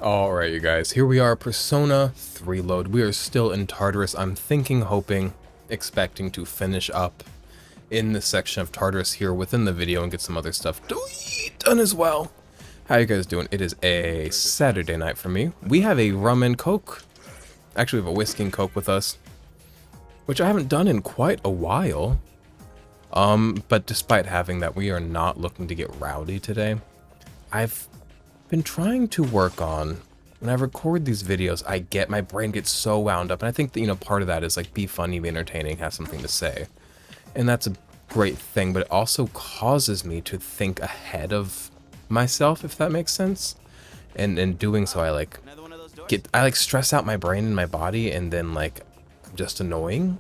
Alright, you guys, here we are, Persona 3 load. We are still in Tartarus. I'm thinking, hoping, expecting to finish up in the section of Tartarus here within the video and get some other stuff done as well. How you guys doing? It is a Saturday night for me. We have a rum and coke. Actually, we have a whiskey and coke with us, which I haven't done in quite a while. But despite having that, we are not looking to get rowdy today. I've been trying to work on, when I record these videos, my brain gets so wound up, and I think that, you know, part of that is like be funny, be entertaining, have something to say. And that's a great thing, but it also causes me to think ahead of myself, if that makes sense. And in doing so, I stress out my brain and my body, and then like I'm just annoying.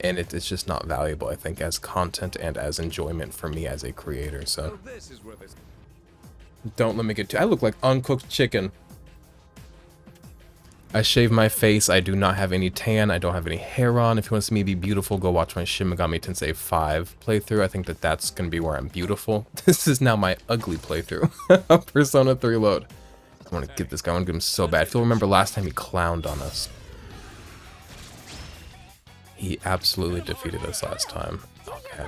And it's just not valuable, I think, as content and as enjoyment for me as a creator, so. Don't let me get too. I look like uncooked chicken. I shave my face. I do not have any tan. I don't have any hair on. If you want to see me be beautiful, go watch my Shin Megami Tensei 5 playthrough. I think that that's going to be where I'm beautiful. This is now my ugly playthrough of Persona 3 load. I want to get this guy. I want to get him so bad. If you'll remember last time he clowned on us. He absolutely defeated us last time. Okay.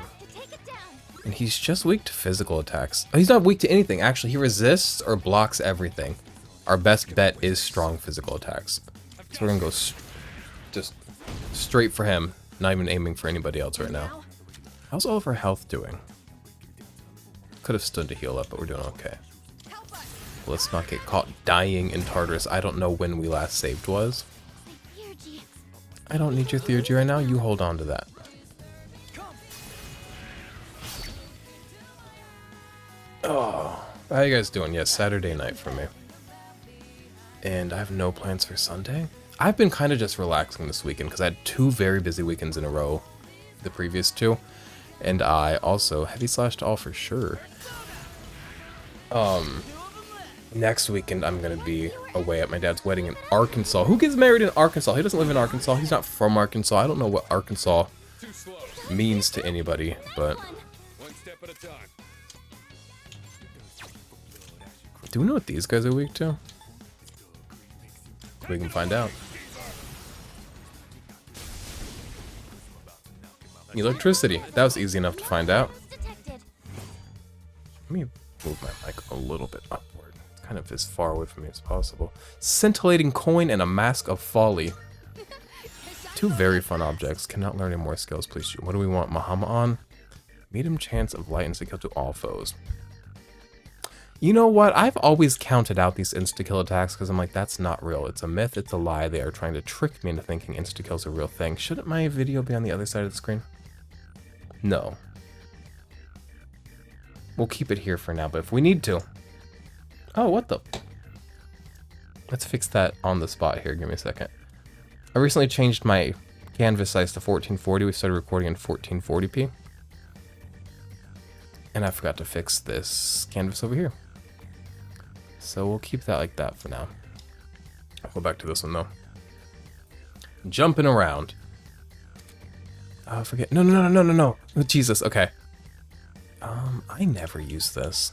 And he's just weak to physical attacks. He's not weak to anything, actually. He resists or blocks everything. Our best bet is strong physical attacks. So we're gonna go just straight for him, not even aiming for anybody else right now. How's all of our health doing? Could have stood to heal up, but we're doing okay. Let's not get caught dying in Tartarus. I don't know when we last saved was. I don't need your theurgy right now. You hold on to that. Oh, how you guys doing? Yes, Saturday night for me. And I have no plans for Sunday. I've been kind of just relaxing this weekend because I had 2 very busy weekends in a row, the previous 2. And I also, heavy slash to all for sure. Next weekend I'm going to be away at my dad's wedding in Arkansas. Who gets married in Arkansas? He doesn't live in Arkansas. He's not from Arkansas. I don't know what Arkansas means to anybody, but... Do we know what these guys are weak to? We can find out. Electricity. That was easy enough to find out. Let me move my mic a little bit upward. Kind of as far away from me as possible. Scintillating coin and a mask of folly. 2 very fun objects. Cannot learn any more skills, please. What do we want? Mahama on? Medium chance of light insta-kill to all foes. You know what? I've always counted out these insta-kill attacks because I'm like, that's not real. It's a myth. It's a lie. They are trying to trick me into thinking insta-kill's a real thing. Shouldn't my video be on the other side of the screen? No. We'll keep it here for now, but if we need to... Oh, what the... Let's fix that on the spot here. Give me a second. I recently changed my canvas size to 1440. We started recording in 1440p. And I forgot to fix this canvas over here. So we'll keep that like that for now. I'll go back to this one though. Jumping around. Oh, forget. No. Oh, Jesus, okay. I never use this.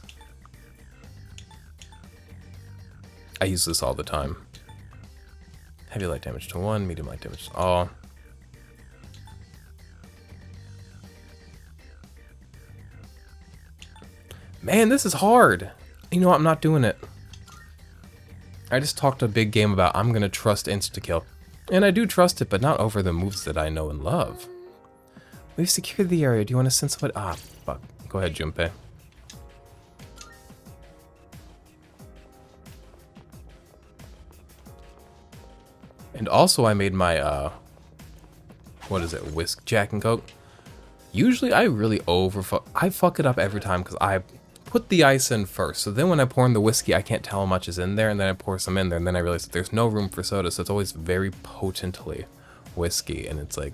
I use this all the time. Heavy light damage to 1, medium light damage to all. Man, this is hard. You know what? I'm not doing it. I just talked a big game about I'm going to trust insta-kill. And I do trust it, but not over the moves that I know and love. We've secured the area. Do you want to send somebody? Ah, fuck. Go ahead, Junpei. And also I made my, what is it? Whisk Jack and Coke. Usually I really I fuck it up every time because I put the ice in first. So then when I pour in the whiskey, I can't tell how much is in there, and then I pour some in there, and then I realize that there's no room for soda, so it's always very potently whiskey, and it's like,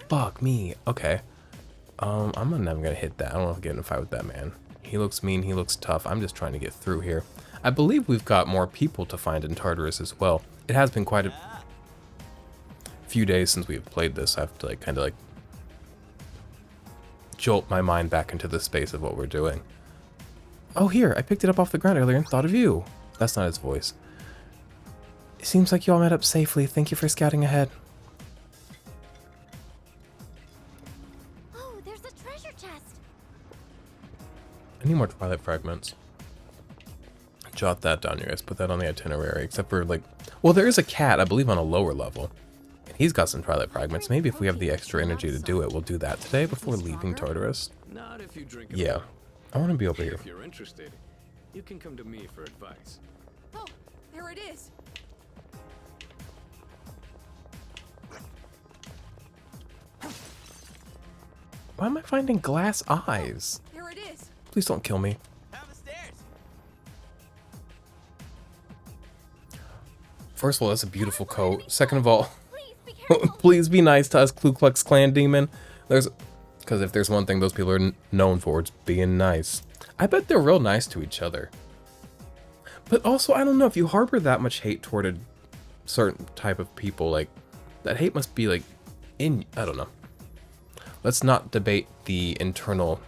fuck me. Okay. I'm never gonna hit that. I don't want to get in a fight with that man. He looks mean, he looks tough. I'm just trying to get through here. I believe we've got more people to find in Tartarus as well. It has been quite a few days since we've played this. I have to kind of jolt my mind back into the space of what we're doing. Oh, here, I picked it up off the ground earlier and thought of you. That's not his voice. It seems like you all met up safely. Thank you for scouting ahead. Oh, there's a treasure chest. I need more Twilight fragments. Jot that down, you guys. Put that on the itinerary. Except for, like... Well, there is a cat, I believe, on a lower level. And he's got some Twilight fragments. Maybe if we have the extra energy to do it, we'll do that today before leaving Tartarus. Not if you drink Yeah. I want to be over here. If you're interested, you can come to me for advice. Oh, there it is. Why am I finding glass eyes? There it is. Please don't kill me. Have the stairs. First of all, that's a beautiful coat. Second of all, Please be careful. please be nice to us, Ku Klux Klan demon. Because if there's one thing those people are known for, it's being nice. I bet they're real nice to each other. But also, I don't know, if you harbor that much hate toward a certain type of people, like, that hate must be, like, I don't know. Let's not debate the internal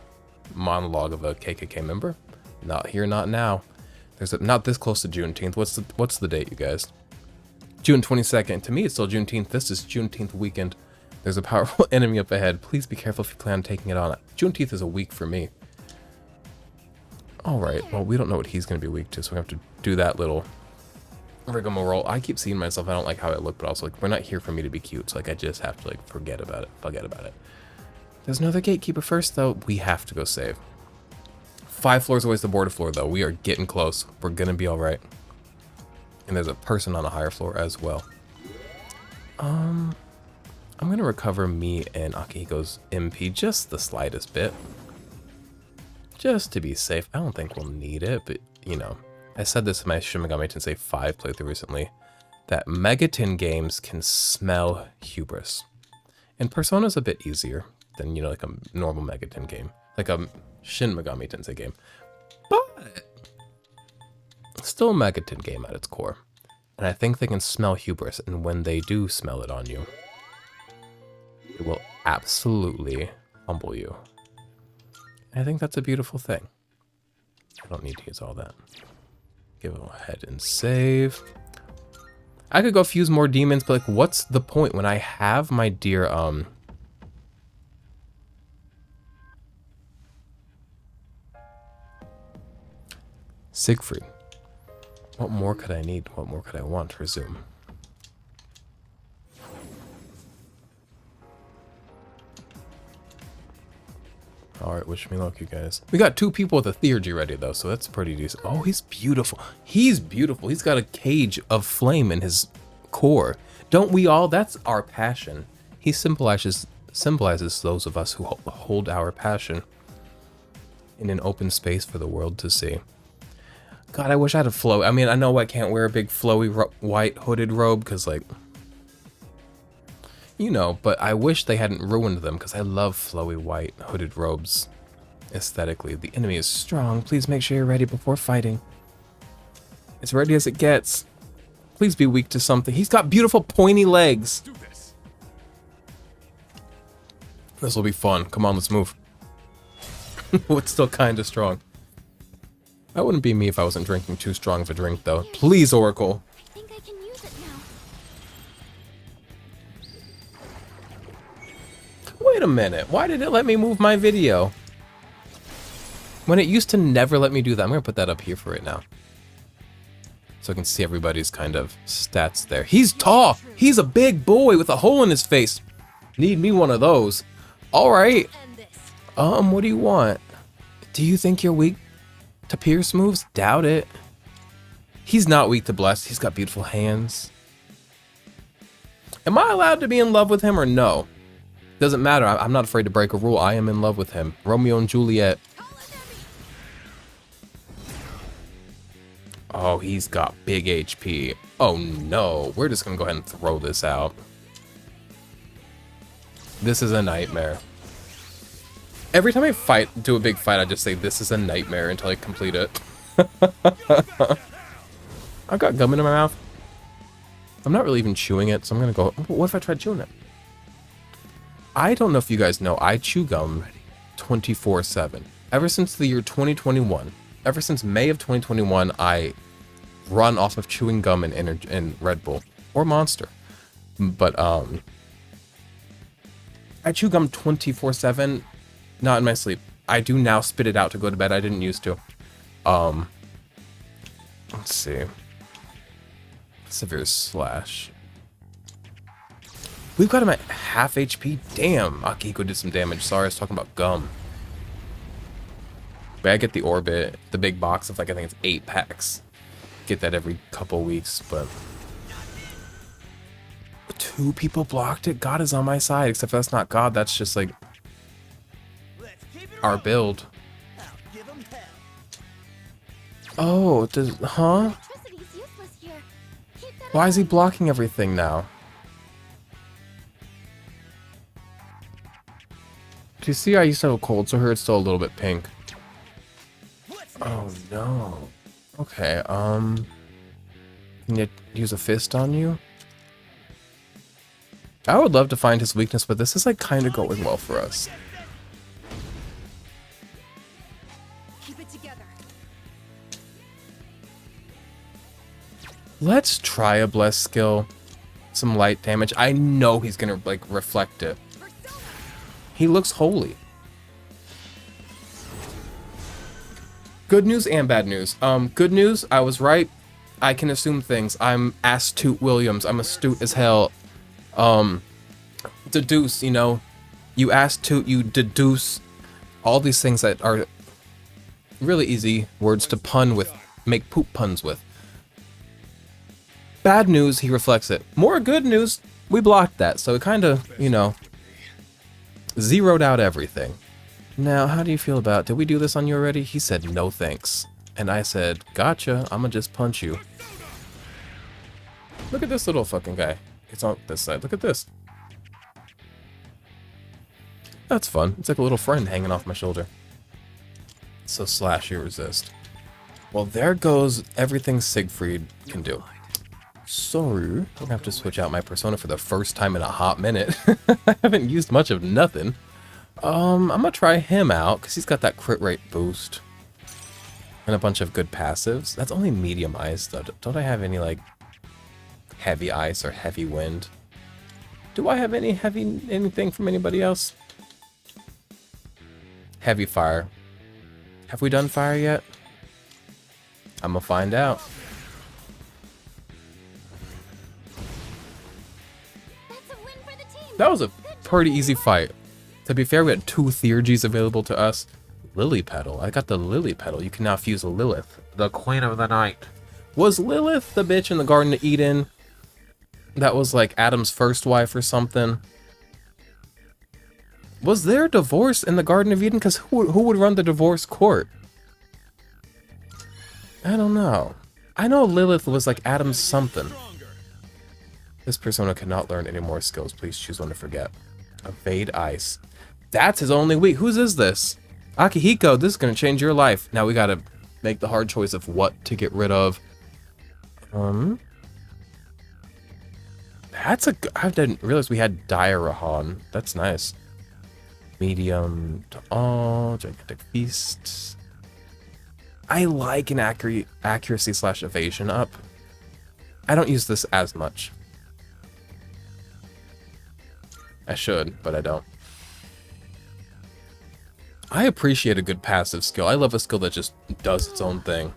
monologue of a KKK member. Not here, not now. Not this close to Juneteenth. What's the date, you guys? June 22nd. To me, it's still Juneteenth. This is Juneteenth weekend. There's a powerful enemy up ahead. Please be careful if you plan on taking it on. Juneteenth is a week for me. Alright, well, we don't know what he's going to be weak to, so we have to do that little rigmarole. I keep seeing myself, I don't like how I look, but also, like, we're not here for me to be cute, so, like, I just have to, like, forget about it. There's another gatekeeper first, though. We have to go save. 5 floors away is the border floor, though. We are getting close. We're going to be alright. And there's a person on a higher floor as well. I'm going to recover me and Akihiko's MP just the slightest bit. Just to be safe. I don't think we'll need it, but, you know. I said this in my Shin Megami Tensei 5 playthrough recently, that Megaton games can smell hubris. And Persona's a bit easier than, you know, like a normal Megaton game. Like a Shin Megami Tensei game. But still a Megaton game at its core. And I think they can smell hubris, and when they do smell it on you, it will absolutely humble you. And I think that's a beautiful thing. I don't need to use all that. Go ahead and save. I could go fuse more demons, but, like, what's the point when I have my dear, Siegfried. What more could I need? What more could I want? Resume. Alright, wish me luck, you guys. We got 2 people with a theurgy ready, though, so that's pretty decent. Oh, he's beautiful. He's beautiful. He's got a cage of flame in his core. Don't we all? That's our passion. He symbolizes those of us who hold our passion in an open space for the world to see. God, I wish I had a flow. I mean, I know I can't wear a big flowy white hooded robe because, like, you know, but I wish they hadn't ruined them because I love flowy white hooded robes aesthetically. The enemy is strong. Please make sure you're ready before fighting. As ready as it gets. Please be weak to something. He's got beautiful pointy legs. This will be fun. Come on, let's move. It's still kind of strong. That wouldn't be me if I wasn't drinking too strong of a drink, though. Please, Oracle. I think I can use it now. Wait a minute. Why did it let me move my video? When it used to never let me do that. I'm going to put that up here for right now. So I can see everybody's kind of stats there. He's tall. He's a big boy with a hole in his face. Need me one of those. All right. What do you want? Do you think you're weak to Pierce moves? Doubt it. He's not weak to Bless. He's got beautiful hands. Am I allowed to be in love with him or no? Doesn't matter. I'm not afraid to break a rule. I am in love with him. Romeo and Juliet. Oh, he's got big HP. Oh no. We're just gonna go ahead and throw this out. This is a nightmare. Every time I do a big fight, I just say this is a nightmare until I complete it. I've got gum in my mouth. I'm not really even chewing it, so I'm gonna go. What if I tried chewing it? I don't know if you guys know, I chew gum 24/7. Ever since the year 2021, ever since May of 2021, I run off of chewing gum and energy and Red Bull or Monster. But I chew gum 24/7, not in my sleep. I do now spit it out to go to bed. I didn't used to. Let's see. Severe slash. We've got him at half HP. Damn, Akihiko did some damage. Sorry, I was talking about gum. But I get the orbit, the big box of like, I think it's 8 packs. Get that every couple weeks, but 2 people blocked it. God is on my side, except for that's not God. That's just like our build. Oh, does huh? Electricity's useless here. Keep that Why is he away. blocking everything now? Do you see I used to have a cold, so her it's still a little bit pink. Oh no. Okay, can you use a fist on you? I would love to find his weakness, but this is like kind of going well for us. Keep it together. Let's try a bless skill. Some light damage. I know he's gonna like reflect it. He looks holy. Good news and bad news. Good news, I was right. I can assume things. I'm Astute Williams. I'm astute as hell. Deduce, you know. You astute, you deduce. All these things that are really easy words to pun with, make poop puns with. Bad news, he reflects it. More good news, we blocked that. So it kind of, you know, zeroed out everything. Now, how do you feel about, did we do this on you already? He said, no thanks. And I said, gotcha, I'ma just punch you. Look at this little fucking guy. It's on this side, look at this. That's fun. It's like a little friend hanging off my shoulder. So slash you resist. Well, there goes everything Siegfried can do. Sorry, I'm gonna have to switch out my persona for the first time in a hot minute. I haven't used much of nothing. I'm gonna try him out because he's got that crit rate boost and a bunch of good passives. That's only medium ice though. Don't I have any like heavy ice or heavy wind? Do I have any heavy anything from anybody else? Heavy fire. Have we done fire yet? I'm gonna find out. That's a win for the team. That was a pretty easy fight. To be fair, we had 2 Theurgies available to us. Lily Petal. I got the Lily Petal. You can now fuse Lilith, the Queen of the Night. Was Lilith the bitch in the Garden of Eden? That was like Adam's first wife or something. Was there divorce in the Garden of Eden? Because who would run the divorce court? I don't know. I know Lilith was like Adam's something. This persona cannot learn any more skills. Please choose one to forget. Evade ice. That's his only weak. Whose is this? Akihiko, this is going to change your life. Now we got to make the hard choice of what to get rid of. That's a... I didn't realize we had Diarahan. That's nice. Medium to all. Gigantic Feast. I like an accuracy slash evasion up. I don't use this as much. I should, but I don't. I appreciate a good passive skill. I love a skill that just does its own thing.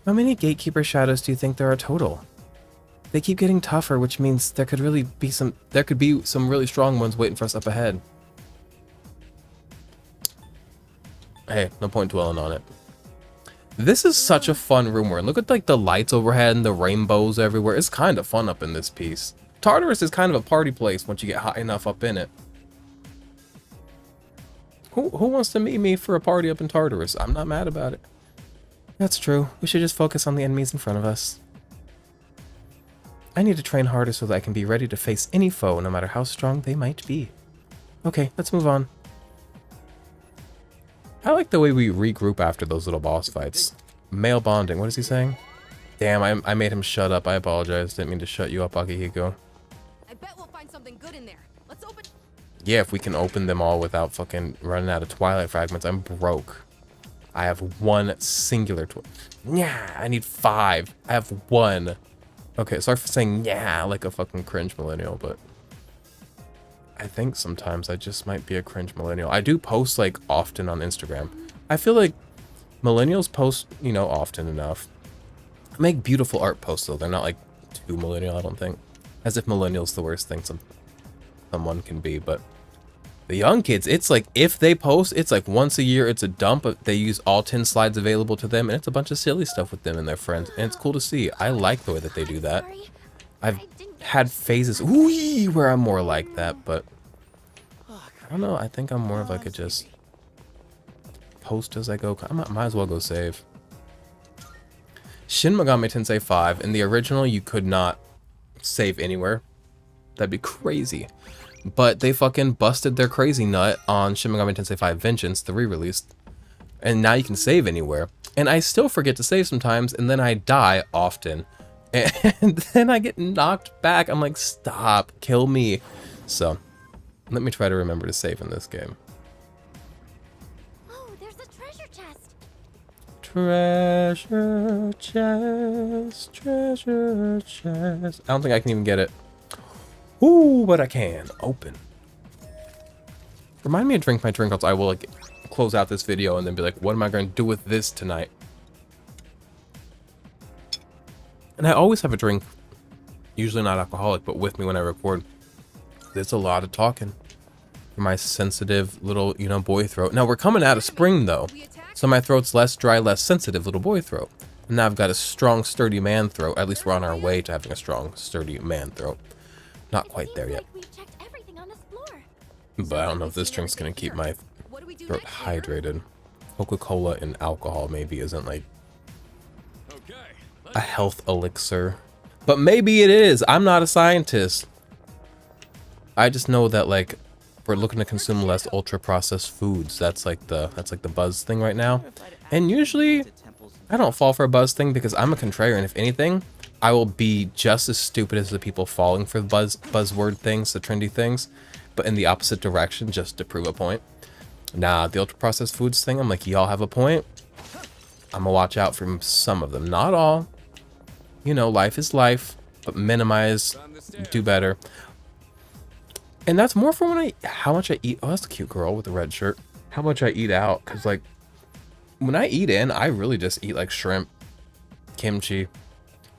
How many Gatekeeper shadows do you think there are total? They keep getting tougher, which means there could be some really strong ones waiting for us up ahead. Hey, no point dwelling on it. This is such a fun room we're in. Look at like the lights overhead and the rainbows everywhere. It's kind of fun up in this piece. Tartarus is kind of a party place once you get high enough up in it. Who wants to meet me for a party up in Tartarus? I'm not mad about it. That's true. We should just focus on the enemies in front of us. I need to train harder so that I can be ready to face any foe, no matter how strong they might be. Okay, let's move on. I like the way we regroup after those little boss fights. Male bonding, what is he saying? Damn, I made him shut up. I apologize. Didn't mean to shut you up, Akihiko. I bet we'll find something good in there. Let's open. Yeah, if we can open them all without fucking running out of Twilight fragments, I'm broke. I have one singular toy. Yeah, I need 5. I have 1. Okay, sorry for saying yeah like a fucking cringe millennial, but I think sometimes I just might be a cringe millennial. I do post like often on Instagram. I feel like millennials post, you know, often enough. Make beautiful art posts though. They're not like too millennial, I don't think. As if millennials the worst thing someone can be, but the young kids, it's like if they post, it's like once a year, it's a dump. They use all 10 slides available to them, and it's a bunch of silly stuff with them and their friends, and it's cool to see. I like the way that they do that. I've had phases where I'm more like that, but I don't know. I think I'm more of like a just post as I go. I might as well go save. Shin Megami Tensei 5. In the original, you could not save anywhere. That'd be crazy. But they fucking busted their crazy nut on Shin Megami Tensei 5 Vengeance, the re-release. And now you can save anywhere. And I still forget to save sometimes, and then I die often. And then I get knocked back. I'm like, stop, kill me. So, let me try to remember to save in this game. Oh, there's a treasure chest. Treasure chest, treasure chest. I don't think I can even get it. Ooh, but I can. Open. Remind me to drink my drink, else I will like close out this video and then be like, what am I going to do with this tonight? And I always have a drink, usually not alcoholic, but with me when I record. There's a lot of talking for my sensitive little, you know, boy throat. Now we're coming out of spring though, so my throat's less dry, less sensitive little boy throat. And now I've got a strong, sturdy man throat. At least we're on our way to having a strong, sturdy man throat. Not quite there yet. But I don't know if this drink's gonna keep my throat hydrated. Coca-Cola and alcohol maybe isn't like a health elixir. But maybe it is. I'm not a scientist. I just know that like we're looking to consume less ultra processed foods. That's like the buzz thing right now. And usually I don't fall for a buzz thing because I'm a contrarian. If anything, I will be just as stupid as the people falling for the buzzword things, the trendy things, but in the opposite direction just to prove a point. Nah, the ultra processed foods thing, I'm like, y'all have a point. I'm gonna watch out for some of them, not all. You know, life is life, but minimize, do better. And that's more for when how much I eat. Oh, that's a cute girl with the red shirt. How much I eat out, because like when I eat in, I really just eat like shrimp, kimchi.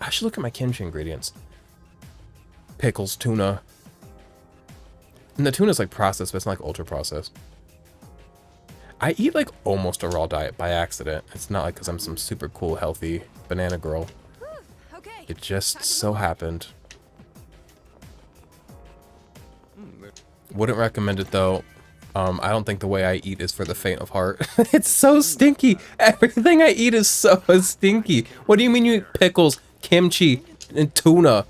I should look at my kimchi ingredients. Pickles, tuna. And the tuna's like processed, but it's not like ultra processed. I eat like almost a raw diet by accident. It's not like because I'm some super cool, healthy banana girl. It just so happened. Wouldn't recommend it though. I don't think the way I eat is for the faint of heart. It's so stinky. Everything I eat is so stinky. What do you mean you eat pickles, kimchi, and tuna?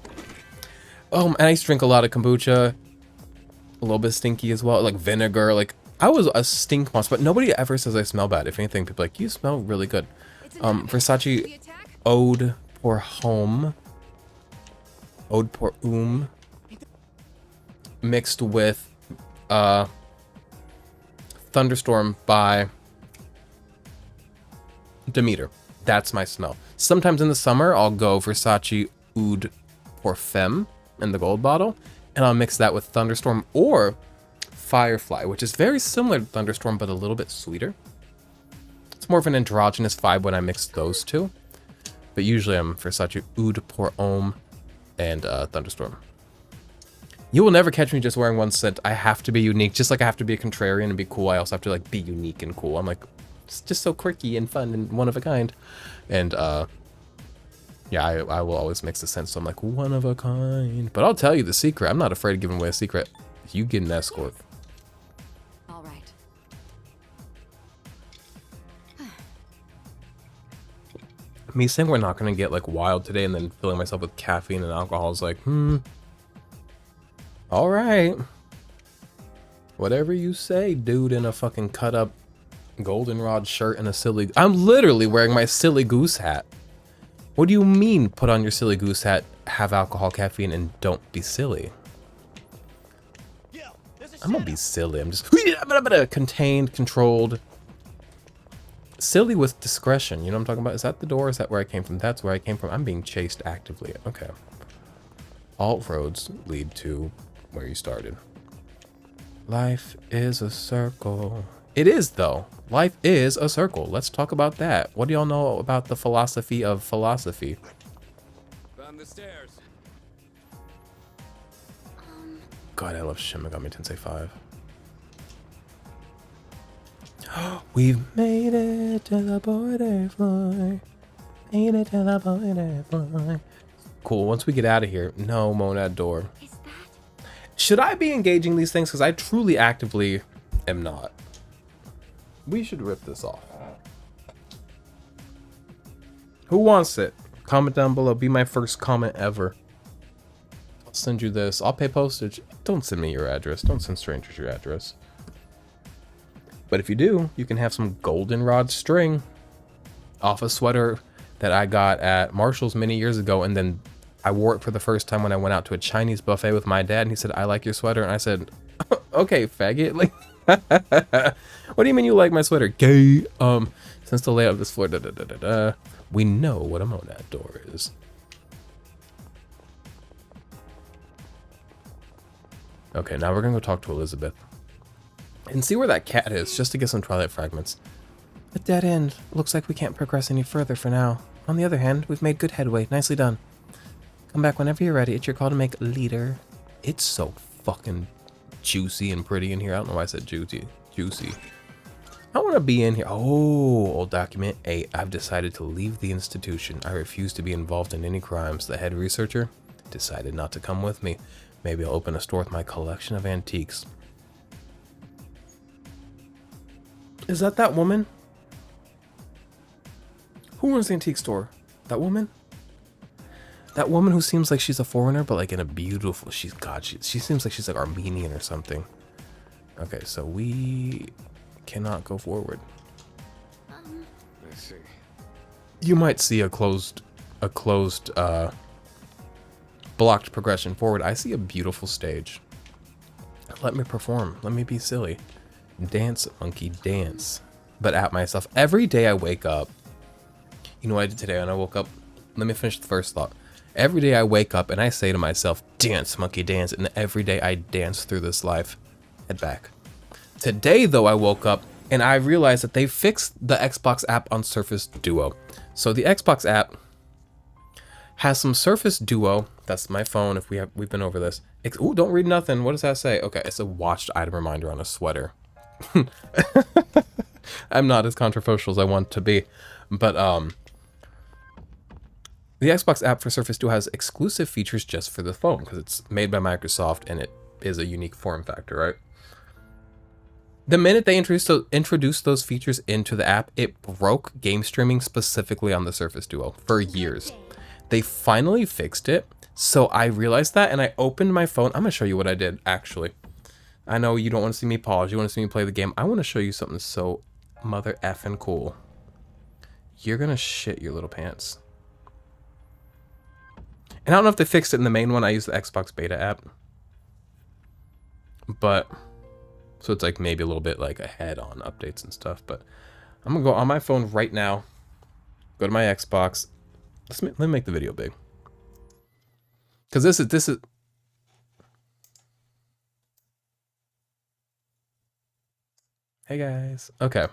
Oh, and I used to drink a lot of kombucha. A little bit stinky as well, like vinegar. Like I was a stink monster, but nobody ever says I smell bad. If anything, people are like, you smell really good. Versace Ode pour Homme. Ode pour mixed with Thunderstorm by Demeter. That's my smell. Sometimes in the summer, I'll go Versace Oud pour Femme in the gold bottle, and I'll mix that with Thunderstorm or Firefly, which is very similar to Thunderstorm, but a little bit sweeter. It's more of an androgynous vibe when I mix those two. But usually I'm Versace Oud pour Homme and Thunderstorm. You will never catch me just wearing one scent. I have to be unique. Just like I have to be a contrarian and be cool, I also have to like be unique and cool. I'm like, it's just so quirky and fun and one of a kind. And yeah, I will always mix the scents, so I'm like, one of a kind. But I'll tell you the secret. I'm not afraid of giving away a secret. You get an escort. All right. Me saying we're not gonna get like wild today and then filling myself with caffeine and alcohol is like, all right. Whatever you say, dude in a fucking cut up goldenrod shirt and a silly... I'm literally wearing my silly goose hat. What do you mean put on your silly goose hat, have alcohol, caffeine, and don't be silly? I'm gonna be silly. I'm just contained, controlled. silly with discretion. You know what I'm talking about? Is that the door? Is that where I came from? That's where I came from. I'm being chased actively. Okay. All roads lead to where you started. Life is a circle. It is, though. Life is a circle. Let's talk about that. What do y'all know about the philosophy of philosophy? Found the stairs. God, I love Shin Megami Tensei 5. We've made it to the border floor. Made it to the border floor. Cool. Once we get out of here, no monad door. Is that? Should I be engaging these things? Because I truly actively am not. We should rip this off. Who wants it? Comment down below. Be my first comment ever. I'll send you this. I'll pay postage. Don't send me your address. Don't send strangers your address. But if you do, you can have some goldenrod string off a sweater that I got at Marshall's many years ago. And then I wore it for the first time when I went out to a Chinese buffet with my dad. And he said, I like your sweater. And I said, okay, faggot. Like, what do you mean you like my sweater? Gay. Since the layout of this floor, we know what a monad door is. Okay, now we're gonna go talk to Elizabeth and see where that cat is, just to get some Twilight fragments. A dead end. Looks like we can't progress any further for now. On the other hand, we've made good headway. Nicely done. Come back whenever you're ready. It's your call to make leader. It's so fucking juicy and pretty in here. I don't know why I said juicy. Juicy. I want to be in here. Oh, old document 8. I've decided to leave the institution. I refuse to be involved in any crimes. The head researcher decided not to come with me. Maybe I'll open a store with my collection of antiques. Is that woman? Who runs the antique store? That woman? That woman who seems like she's a foreigner, but like in a beautiful, she seems like she's like Armenian or something. Okay, so we cannot go forward. I see. You might see a closed, blocked progression forward. I see a beautiful stage. Let me perform. Let me be silly. Dance, monkey, dance. But at myself. Every day I wake up. You know what I did today when I woke up? Let me finish the first thought. Every day I wake up and I say to myself, dance, monkey, dance. And every day I dance through this life. Head back. Today, though, I woke up and I realized that they fixed the Xbox app on Surface Duo. So the Xbox app has some Surface Duo. That's my phone. If we've been over this. Ooh, don't read nothing. What does that say? Okay, it's a watched item reminder on a sweater. I'm not as controversial as I want to be, but the Xbox app for Surface Duo has exclusive features just for the phone because it's made by Microsoft and it is a unique form factor, right? The minute they introduced those features into the app, it broke game streaming specifically on the Surface Duo for years. They finally fixed it, so I realized that and I opened my phone. I'm gonna show you what I did actually. I know you don't want to see me pause. You want to see me play the game. I want to show you something so mother effing cool. You're going to shit your little pants. And I don't know if they fixed it in the main one. I use the Xbox beta app. But, so it's like maybe a little bit like ahead on updates and stuff. But I'm going to go on my phone right now. Go to my Xbox. Let me make the video big. Because this is... Hey guys. Okay.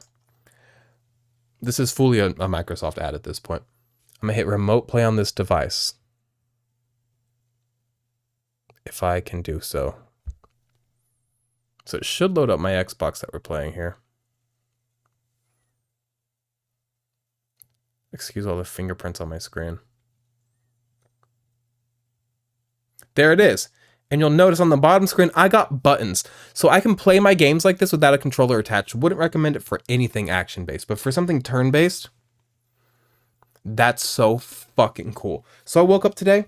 This is fully a Microsoft ad at this point. I'm gonna hit remote play on this device. If I can do so. So it should load up my Xbox that we're playing here. Excuse all the fingerprints on my screen. There it is. And you'll notice on the bottom screen, I got buttons. So I can play my games like this without a controller attached. Wouldn't recommend it for anything action-based. But for something turn-based, that's so fucking cool. So I woke up today.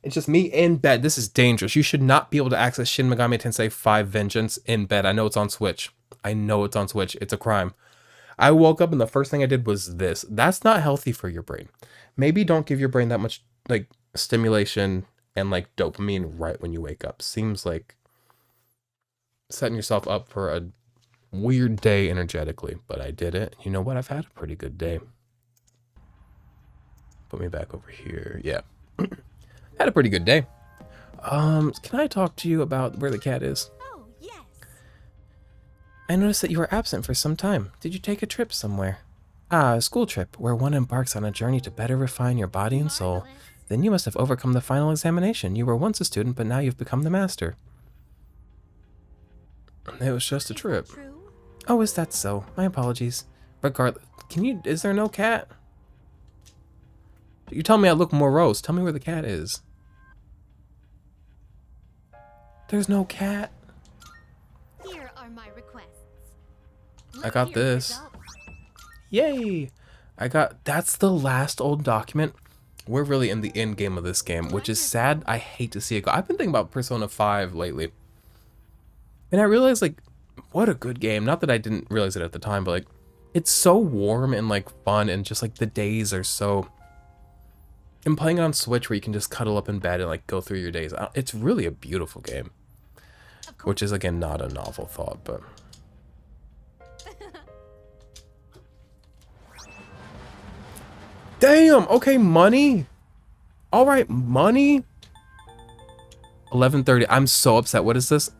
It's just me in bed. This is dangerous. You should not be able to access Shin Megami Tensei 5 Vengeance in bed. I know it's on Switch. I know it's on Switch. It's a crime. I woke up and the first thing I did was this. That's not healthy for your brain. Maybe don't give your brain that much like stimulation and like dopamine right when you wake up. Seems like setting yourself up for a weird day energetically, but I did it. You know what? I've had a pretty good day. Put me back over here. Yeah. Had a pretty good day. Can I talk to you about where the cat is? Oh, yes. I noticed that you were absent for some time. Did you take a trip somewhere? Ah, a school trip, where one embarks on a journey to better refine your body and soul. Marvelous. Then you must have overcome the final examination. You were once a student, but now you've become the master. It was just a Is that trip. true? Oh, is that so? My apologies. Regardless, is there no cat? You tell me I look morose. Tell me where the cat is. There's no cat. Here are my requests. I got Hear the this. results. Yay! That's the last old document. We're really in the end game of this game, which is sad. I hate to see it go. I've been thinking about Persona 5 lately. And I realized, like, what a good game. Not that I didn't realize it at the time, but, like, it's so warm and, like, fun, and just, like, the days are so... And playing it on Switch where you can just cuddle up in bed and, like, go through your days. It's really a beautiful game. Of course. Which is, again, not a novel thought, but... Damn! Okay, money? Alright, money? 11:30. I'm so upset. What is this?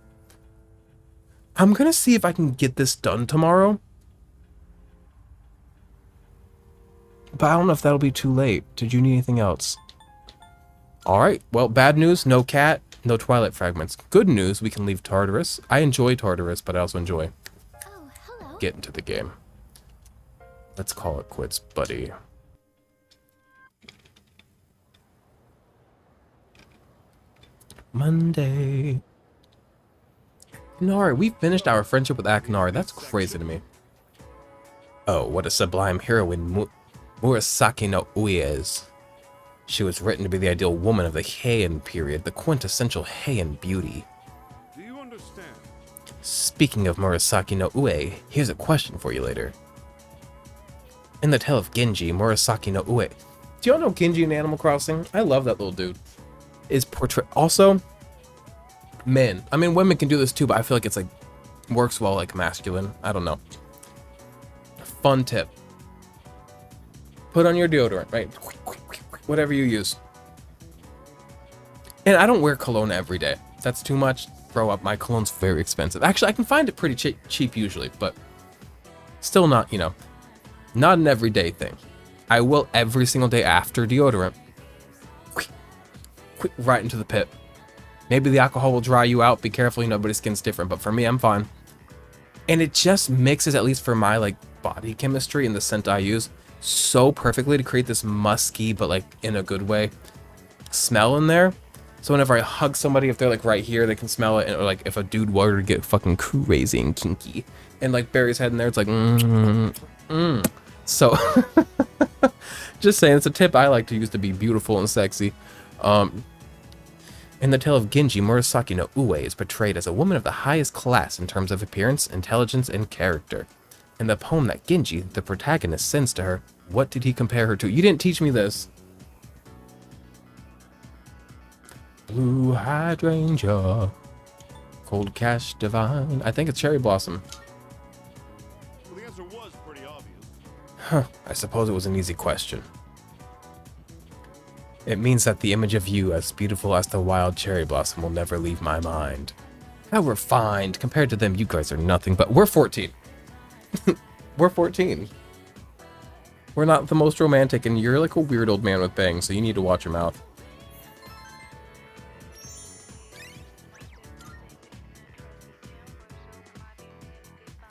I'm gonna see if I can get this done tomorrow. But I don't know if that'll be too late. Did you need anything else? Alright, well, bad news, no cat, no Twilight fragments. Good news, we can leave Tartarus. I enjoy Tartarus, but I also enjoy Oh, hello. getting to the game. Let's call it quits, buddy. Monday. Nari, we finished our friendship with Akinari. That's crazy to me. Oh, what a sublime heroine Murasaki no Ui is. She was written to be the ideal woman of the Heian period, the quintessential Heian beauty. Do you understand? Speaking of Murasaki no Ue, here's a question for you later. In the tale of Genji, Murasaki no Ue. Do y'all know Genji in Animal Crossing? I love that little dude. Is portrayed also men. I mean, women can do this too, but I feel like it's like works well like masculine. I don't know. Fun tip. Put on your deodorant, right? Whatever you use. And I don't wear cologne every day. That's too much. Throw up. My cologne's very expensive. Actually, I can find it pretty cheap usually, but still not, you know, not an everyday thing. I will every single day after deodorant. Right into the pit. Maybe the alcohol will dry you out. Be careful, you know, everybody's skin's different, but for me, I'm fine. And it just mixes, at least for my like body chemistry and the scent I use, so perfectly to create this musky, but like in a good way, smell in there. So whenever I hug somebody, if they're like right here, they can smell it. Or like if a dude were to get fucking crazy and kinky and like bury his head in there, it's like, So just saying, it's a tip I like to use to be beautiful and sexy. In the tale of Genji, Murasaki no Ue is portrayed as a woman of the highest class in terms of appearance, intelligence, and character. In the poem that Genji, the protagonist, sends to her, what did he compare her to? You didn't teach me this. Blue hydrangea, cold cash divine. I think it's cherry blossom. Well, the answer was pretty obvious. Huh, I suppose it was an easy question. It means that the image of you, as beautiful as the wild cherry blossom, will never leave my mind. How refined. Compared to them, you guys are nothing, but we're 14. We're 14. We're not the most romantic, and you're like a weird old man with bangs, so you need to watch your mouth.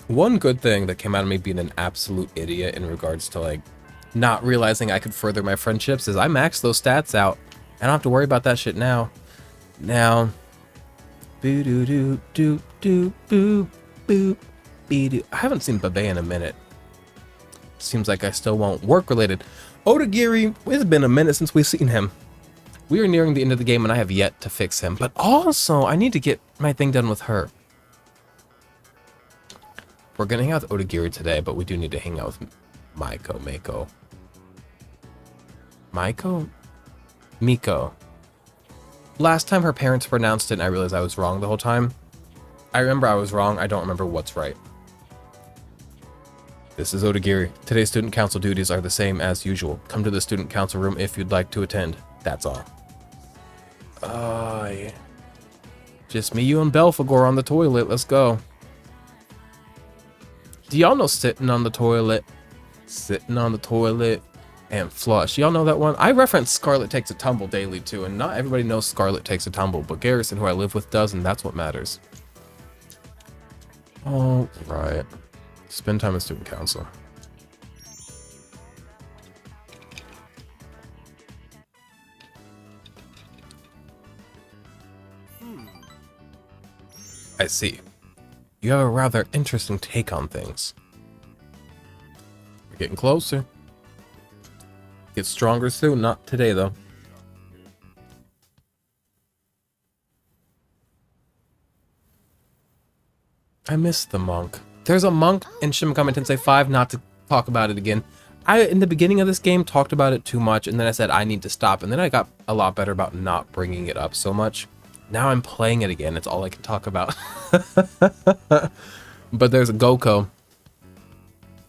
One good thing that came out of me being an absolute idiot in regards to like not realizing I could further my friendships is I maxed those stats out. I don't have to worry about that shit now. Now, boo doo doo doo doo boo boo bee doo. I haven't seen Babe in a minute. Seems like I still won't. Work related. Odagiri, it's been a minute since we've seen him. We are nearing the end of the game and I have yet to fix him. But also, I need to get my thing done with her. We're gonna hang out with Odagiri today, but we do need to hang out with Miko. Miko. Last time her parents pronounced it and I realized I was wrong the whole time. I remember I was wrong. I don't remember what's right. This is Odagiri. Today's student council duties are the same as usual. Come to the student council room if you'd like to attend. That's all. Yeah. Just me, you, and Belphegor on the toilet. Let's go. Do y'all know sitting on the toilet and flush? Y'all know that one? I reference Scarlet Takes a Tumble daily too, and not everybody knows Scarlet Takes a Tumble, but Garrison, who I live with, does, and that's what matters. All right. Spend time with student council. I see. You have a rather interesting take on things. We're getting closer. Get stronger soon. Not today, though. I miss the monk. There's a monk in Shin Megami Tensei 5, not to talk about it again. In the beginning of this game, talked about it too much, and then I said I need to stop, and then I got a lot better about not bringing it up so much. Now I'm playing it again. It's all I can talk about. But there's a Goko.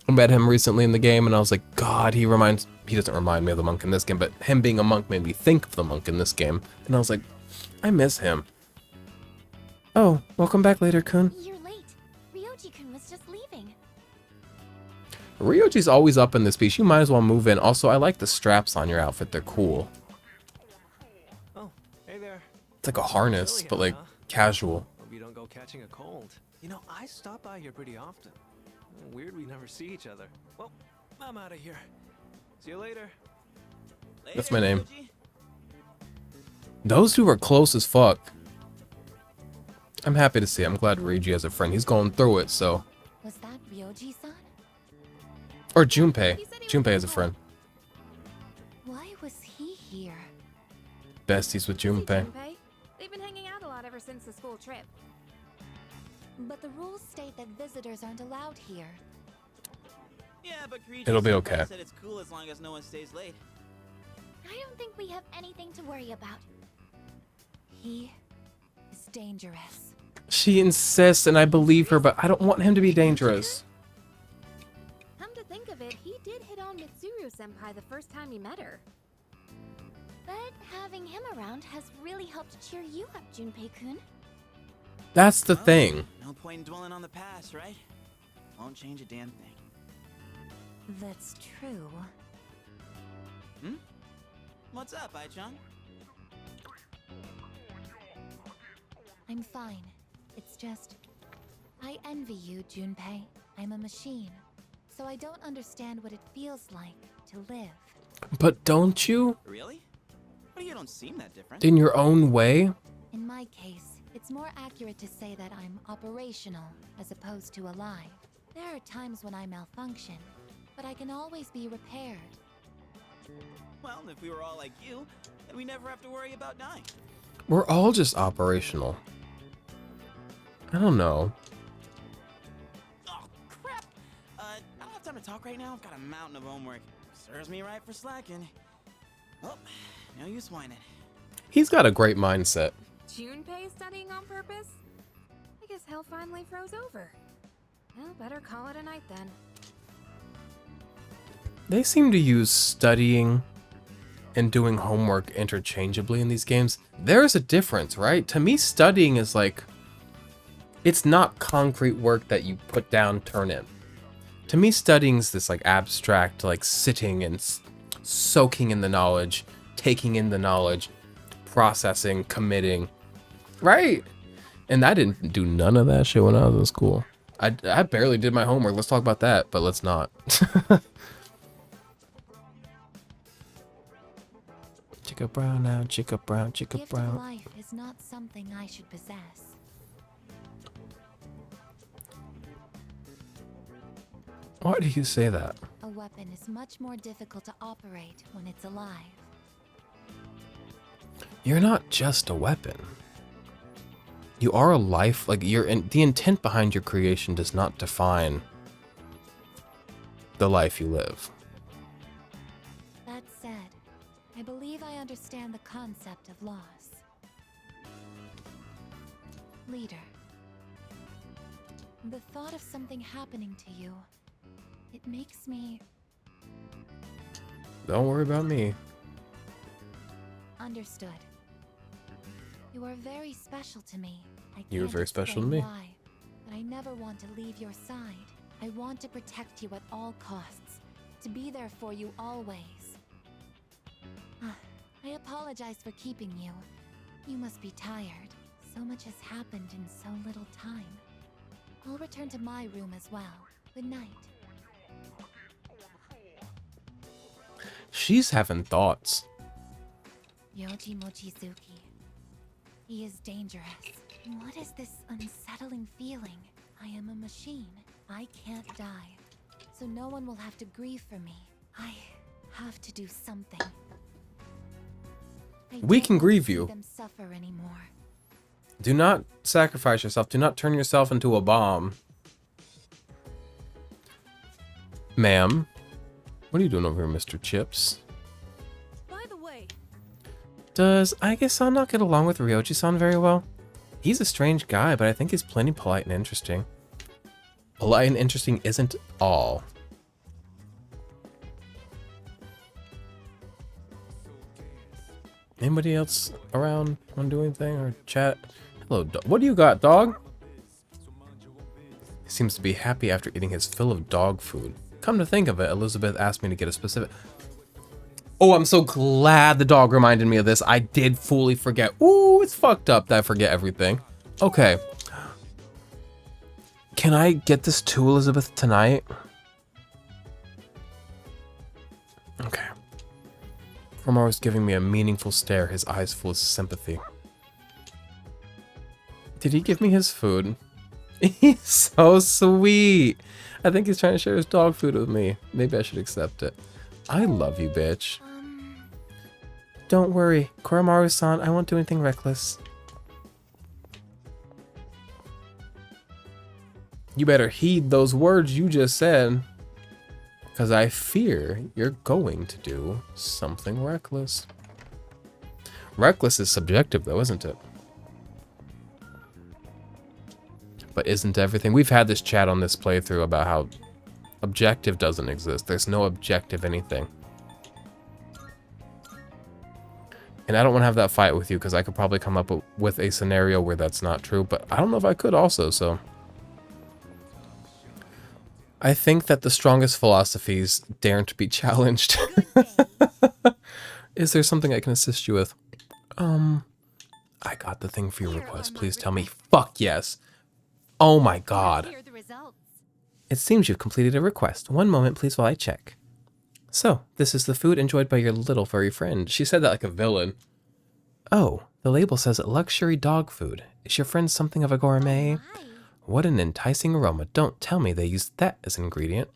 I met him recently in the game, and I was like, God, he doesn't remind me of the monk in this game, but him being a monk made me think of the monk in this game. And I was like, I miss him. Oh, welcome back later, Kun. You're late. Ryoji-kun was just leaving. Ryoji's always up in this piece. You might as well move in. Also, I like the straps on your outfit. They're cool. Oh, hey there. It's like a harness, but like casual. Hope you don't go catching a cold. You know, I stop by here pretty often. Weird we never see each other. Well, I'm out of here. See you later. That's my name. Those two are close as fuck. I'm happy to see. I'm glad Reiji has a friend. He's going through it, so. Was that Ryoji-san? Or Junpei. Junpei has a friend. Why was he here? Besties with Junpei. They've been hanging out a lot ever since the school trip. But the rules state that visitors aren't allowed here. Yeah, but Creed It'll be okay. said it's cool as long as no one stays late. I don't think we have anything to worry about. He is dangerous. She insists, and I believe her, but I don't want him to be dangerous. Come to think of it, he did hit on Mitsuru-senpai the first time he met her. But having him around has really helped cheer you up, Junpei-kun. That's the thing. No point in dwelling on the past, right? Won't change a damn thing. That's true. Hmm? What's up, Ai-chan? I'm fine. It's just... I envy you, Junpei. I'm a machine. So I don't understand what it feels like to live. But don't you? Really? Well, you don't seem that different. In your own way? In my case, it's more accurate to say that I'm operational as opposed to alive. There are times when I malfunction, but I can always be repaired. Well, if we were all like you, then we never have to worry about dying. We're all just operational. I don't know. Oh, crap! I don't have time to talk right now. I've got a mountain of homework. Serves me right for slacking. Well, no use whining. He's got a great mindset. Junpei studying on purpose? I guess hell finally froze over. Well, better call it a night then. They seem to use studying and doing homework interchangeably in these games. There's a difference, right? To me, studying is like, it's not concrete work that you put down, turn in. To me, studying is this like abstract, like sitting and soaking in the knowledge, taking in the knowledge, processing, committing, right? And I didn't do none of that shit when I was in school. I barely did my homework. Let's talk about that, but let's not. Chicka brown now, chicka brown, chicka Gift brown. of life is not something I should possess. Why do you say that? A weapon is much more difficult to operate when it's alive. You're not just a weapon. You are a life, like the intent behind your creation does not define the life you live. That said, I believe I understand the concept of loss. Leader, the thought of something happening to you, It makes me Don't worry about me. understood. You are very special to me. I You are can't very special to explain me. Why, but I never want to leave your side. I want to protect you at all costs, to be there for you always. I apologize for keeping you. You must be tired. So much has happened in so little time. I'll return to my room as well. Good night. She's having thoughts. Yoji Mochizuki. He is dangerous. What is this unsettling feeling? I am a machine. I can't die. So no one will have to grieve for me. I have to do something. I We don't can want to grieve see you. them suffer anymore. Do not sacrifice yourself. Do not turn yourself into a bomb. Ma'am, what are you doing over here, Mr. Chips? By the way, Does Aige-san not get along with Ryoji-san very well? He's a strange guy, but I think he's plenty polite and interesting. Polite and interesting isn't all. Anybody else around want to do anything or chat? Hello, what do you got, dog? He seems to be happy after eating his fill of dog food. Come to think of it, Elizabeth asked me to get a specific... Oh, I'm so glad the dog reminded me of this. I did fully forget. Ooh, it's fucked up that I forget everything. Okay. Can I get this to Elizabeth tonight? Okay. Romar was giving me a meaningful stare, his eyes full of sympathy. Did he give me his food? He's so sweet. I think he's trying to share his dog food with me. Maybe I should accept it. I love you, bitch. Don't worry, Koromaru-san, I won't do anything reckless. You better heed those words you just said, because I fear you're going to do something reckless. Reckless is subjective though, isn't it? But isn't everything? We've had this chat on this playthrough about how objective doesn't exist. There's no objective anything. And I don't want to have that fight with you because I could probably come up with a scenario where that's not true, but I don't know if I could also, so. I think that the strongest philosophies daren't be challenged. Is there something I can assist you with? I got the thing for your request. Please tell me. Fuck yes. Oh my god. Hear the results. It seems you've completed a request. One moment, please, while I check. So, this is the food enjoyed by your little furry friend. She said that like a villain. Oh, the label says luxury dog food. Is your friend something of a gourmet? What an enticing aroma. Don't tell me they used that as an ingredient.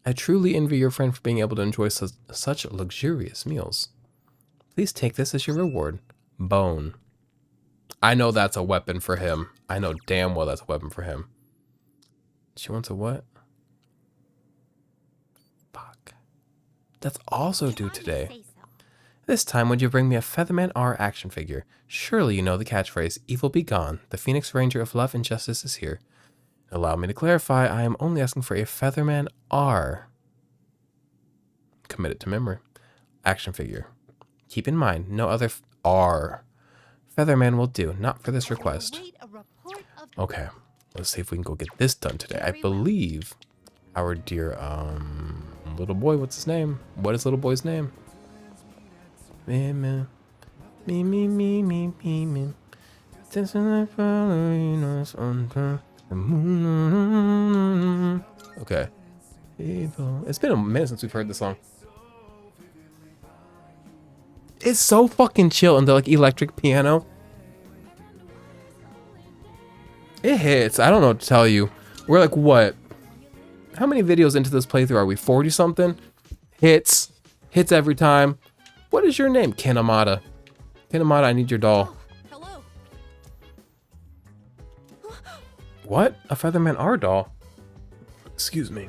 I truly envy your friend for being able to enjoy such luxurious meals. Please take this as your reward. Bone. I know that's a weapon for him. I know damn well that's a weapon for him. She wants a what? Fuck. That's also due today. This time, would you bring me a Featherman R action figure? Surely you know the catchphrase, evil be gone. The Phoenix Ranger of love and justice is here. Allow me to clarify, I am only asking for a Featherman R. Commit it to memory. Action figure. Keep in mind, no other R. Featherman will do, not for this request. Okay, let's see if we can go get this done today. I believe our dear, little boy, what's his name? What is little boy's name? Me, me, me, me, me, me, me. Okay. It's been a minute since we've heard this song. It's so fucking chill and the like electric piano. It hits. I don't know what to tell you. We're like what? How many videos into this playthrough are we? 40 something? Hits. Hits every time. What is your name? Kanamata. Kanamata, I need your doll. hello. What? A Featherman R doll? Excuse me.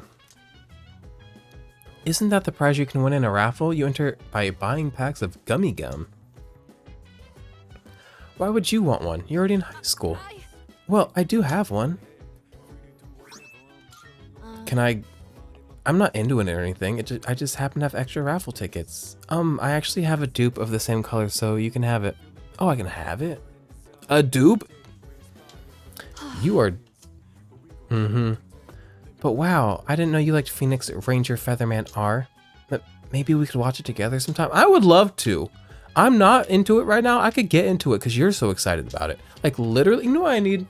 Isn't that the prize you can win in a raffle? You enter by buying packs of gummy gum. Why would you want one? You're already in high school. Well, I do have one. Can I I'm not into it or anything. I just happen to have extra raffle tickets. I actually have a dupe of the same color, so you can have it. Oh, I can have it? A dupe? You are... Mm-hmm. But wow, I didn't know you liked Phoenix Ranger Featherman R. But maybe we could watch it together sometime. I would love to. I'm not into it right now. I could get into it because you're so excited about it. Like literally, you know what I need?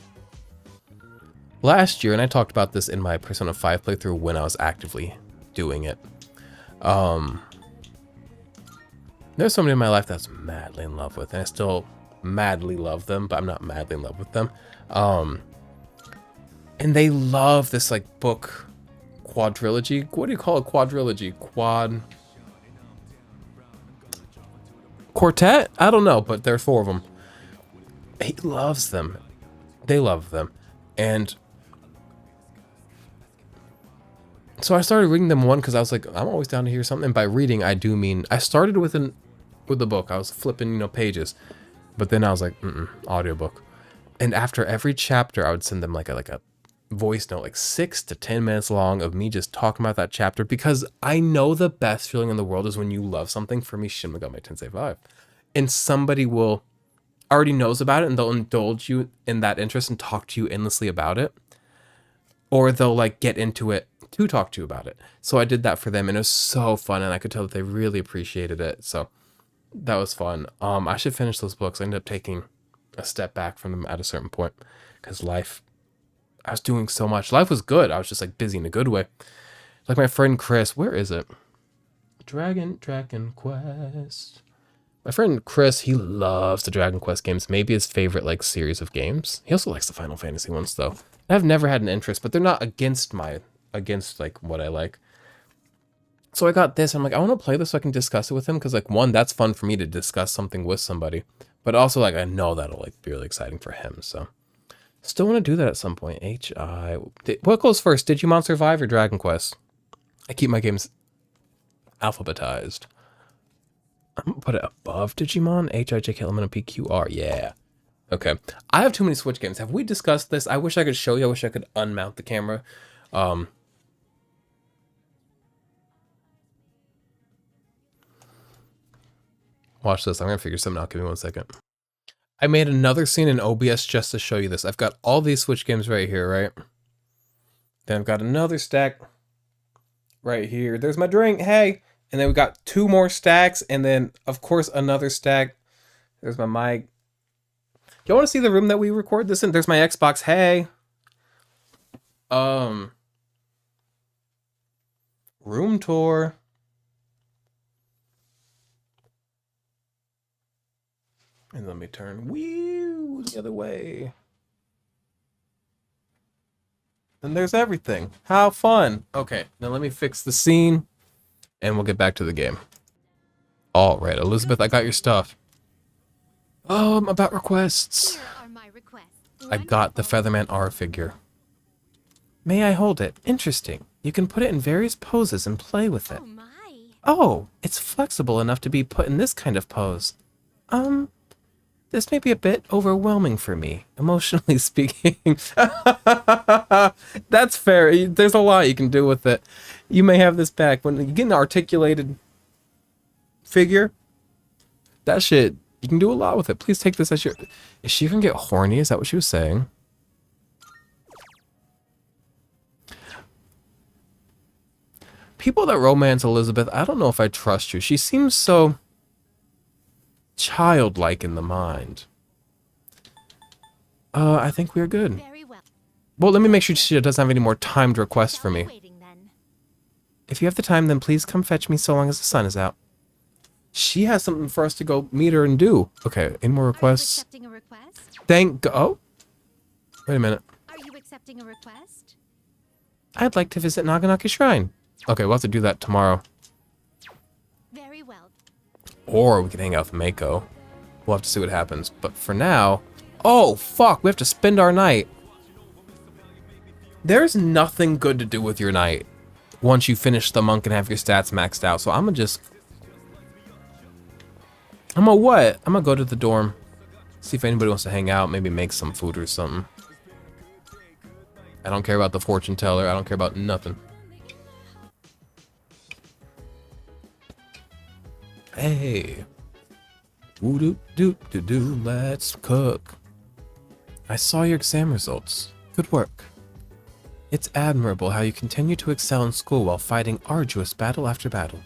Last year, and I talked about this in my Persona 5 playthrough when I was actively doing it. There's somebody in my life that's madly in love with, and I still madly love them, but I'm not madly in love with them. And they love this like book quadrilogy. What do you call a quadrilogy? Quartet? I don't know, but there's 4 of them. He loves them. They love them. And so I started reading them one because I was like, I'm always down to hear something. And by reading, I do mean I started with the book. I was flipping, pages. But then I was like, audiobook. And after every chapter, I would send them like a voice note, like 6 to 10 minutes long of me just talking about that chapter, because I know the best feeling in the world is when you love something. For me, Shin Megami Tensei 5. And somebody will already knows about it and they'll indulge you in that interest and talk to you endlessly about it. Or they'll like get into it to talk to you about it. So I did that for them and it was so fun and I could tell that they really appreciated it. So that was fun. I should finish those books. I ended up taking a step back from them at a certain point because I was doing so much. Life was good. I was just like busy in a good way. Like my friend Chris, where is it? Dragon Quest. My friend Chris, he loves the Dragon Quest games. Maybe his favorite like series of games. He also likes the Final Fantasy ones though. I've never had an interest, but they're not against like what I like. So I got this. I'm like, I want to play this so I can discuss it with him because like one, that's fun for me to discuss something with somebody, but also like I know that'll like be really exciting for him. So still want to do that at some point. What goes first? Digimon Survive or Dragon Quest? I keep my games alphabetized. I'm gonna put it above Digimon. HIJKLMNOPQR. Yeah. Okay. I have too many Switch games. Have we discussed this? I wish I could show you. I wish I could unmount the camera. Watch this. I'm gonna figure something out. Give me 1 second. I made another scene in OBS just to show you this. I've got all these Switch games right here, right? Then I've got another stack right here. There's my drink. Hey. And then we got 2 more stacks. And then, of course, another stack. There's my mic. Y'all want to see the room that we record this in? There's my Xbox. Hey. Room tour. And let me turn the other way. And there's everything. How fun. Okay, now let me fix the scene and we'll get back to the game. All right, Elizabeth, I got your stuff. About requests. Here are my requests. I got the Featherman R figure. May I hold it? Interesting. You can put it in various poses and play with it. Oh my. Oh, it's flexible enough to be put in this kind of pose. This may be a bit overwhelming for me, emotionally speaking. That's fair. There's a lot you can do with it. You may have this back. When you get an articulated figure, that shit, you can do a lot with it. Please take this as your... Is she gonna get horny? Is that what she was saying? People that romance Elizabeth, I don't know if I trust you. She seems so childlike in the mind. I think we're good. Very well. Well, let me make sure she doesn't have any more timed requests for me. Waiting then. If you have the time, then please come fetch me so long as the sun is out. She has something for us to go meet her and do. Okay, any more Are you requests? accepting a request? Oh, wait a minute. Are you accepting a request? I'd like to visit Naganaki Shrine. Okay, we'll have to do that tomorrow. Very well. Or we can hang out with Mako. We'll have to see what happens. But for now... Oh, fuck! We have to spend our night. There's nothing good to do with your night once you finish the monk and have your stats maxed out. So I'm gonna what? I'm gonna go to the dorm. See if anybody wants to hang out. Maybe make some food or something. I don't care about the fortune teller. I don't care about nothing. Hey. Woo doo doo doo doo. Let's cook. I saw your exam results. Good work. It's admirable how you continue to excel in school while fighting arduous battle after battle.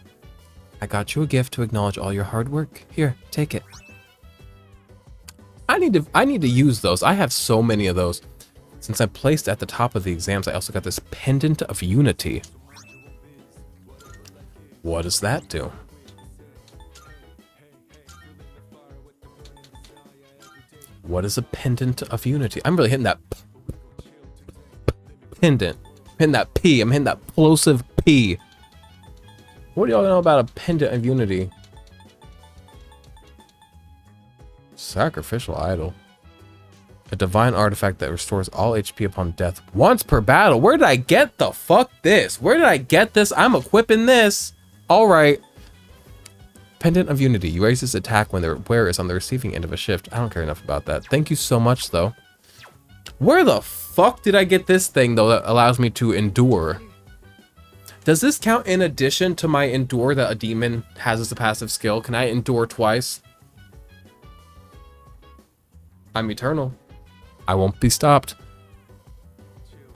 I got you a gift to acknowledge all your hard work. Here, take it. I need to use those. I have so many of those. Since I placed at the top of the exams, I also got this Pendant of Unity. What does that do? What is a Pendant of Unity? I'm really hitting that pendant. I'm hitting that P. I'm hitting that plosive P. What do y'all know about a Pendant of Unity? Sacrificial idol. A divine artifact that restores all HP upon death once per battle. Where did I get the fuck this? Where did I get this? I'm equipping this. All right. Pendant of Unity. You raise this attack when the wearer is on the receiving end of a shift. I don't care enough about that. Thank you so much, though. Where the fuck did I get this thing, though, that allows me to endure? Does this count in addition to my endure that a demon has as a passive skill? Can I endure twice? I'm eternal. I won't be stopped.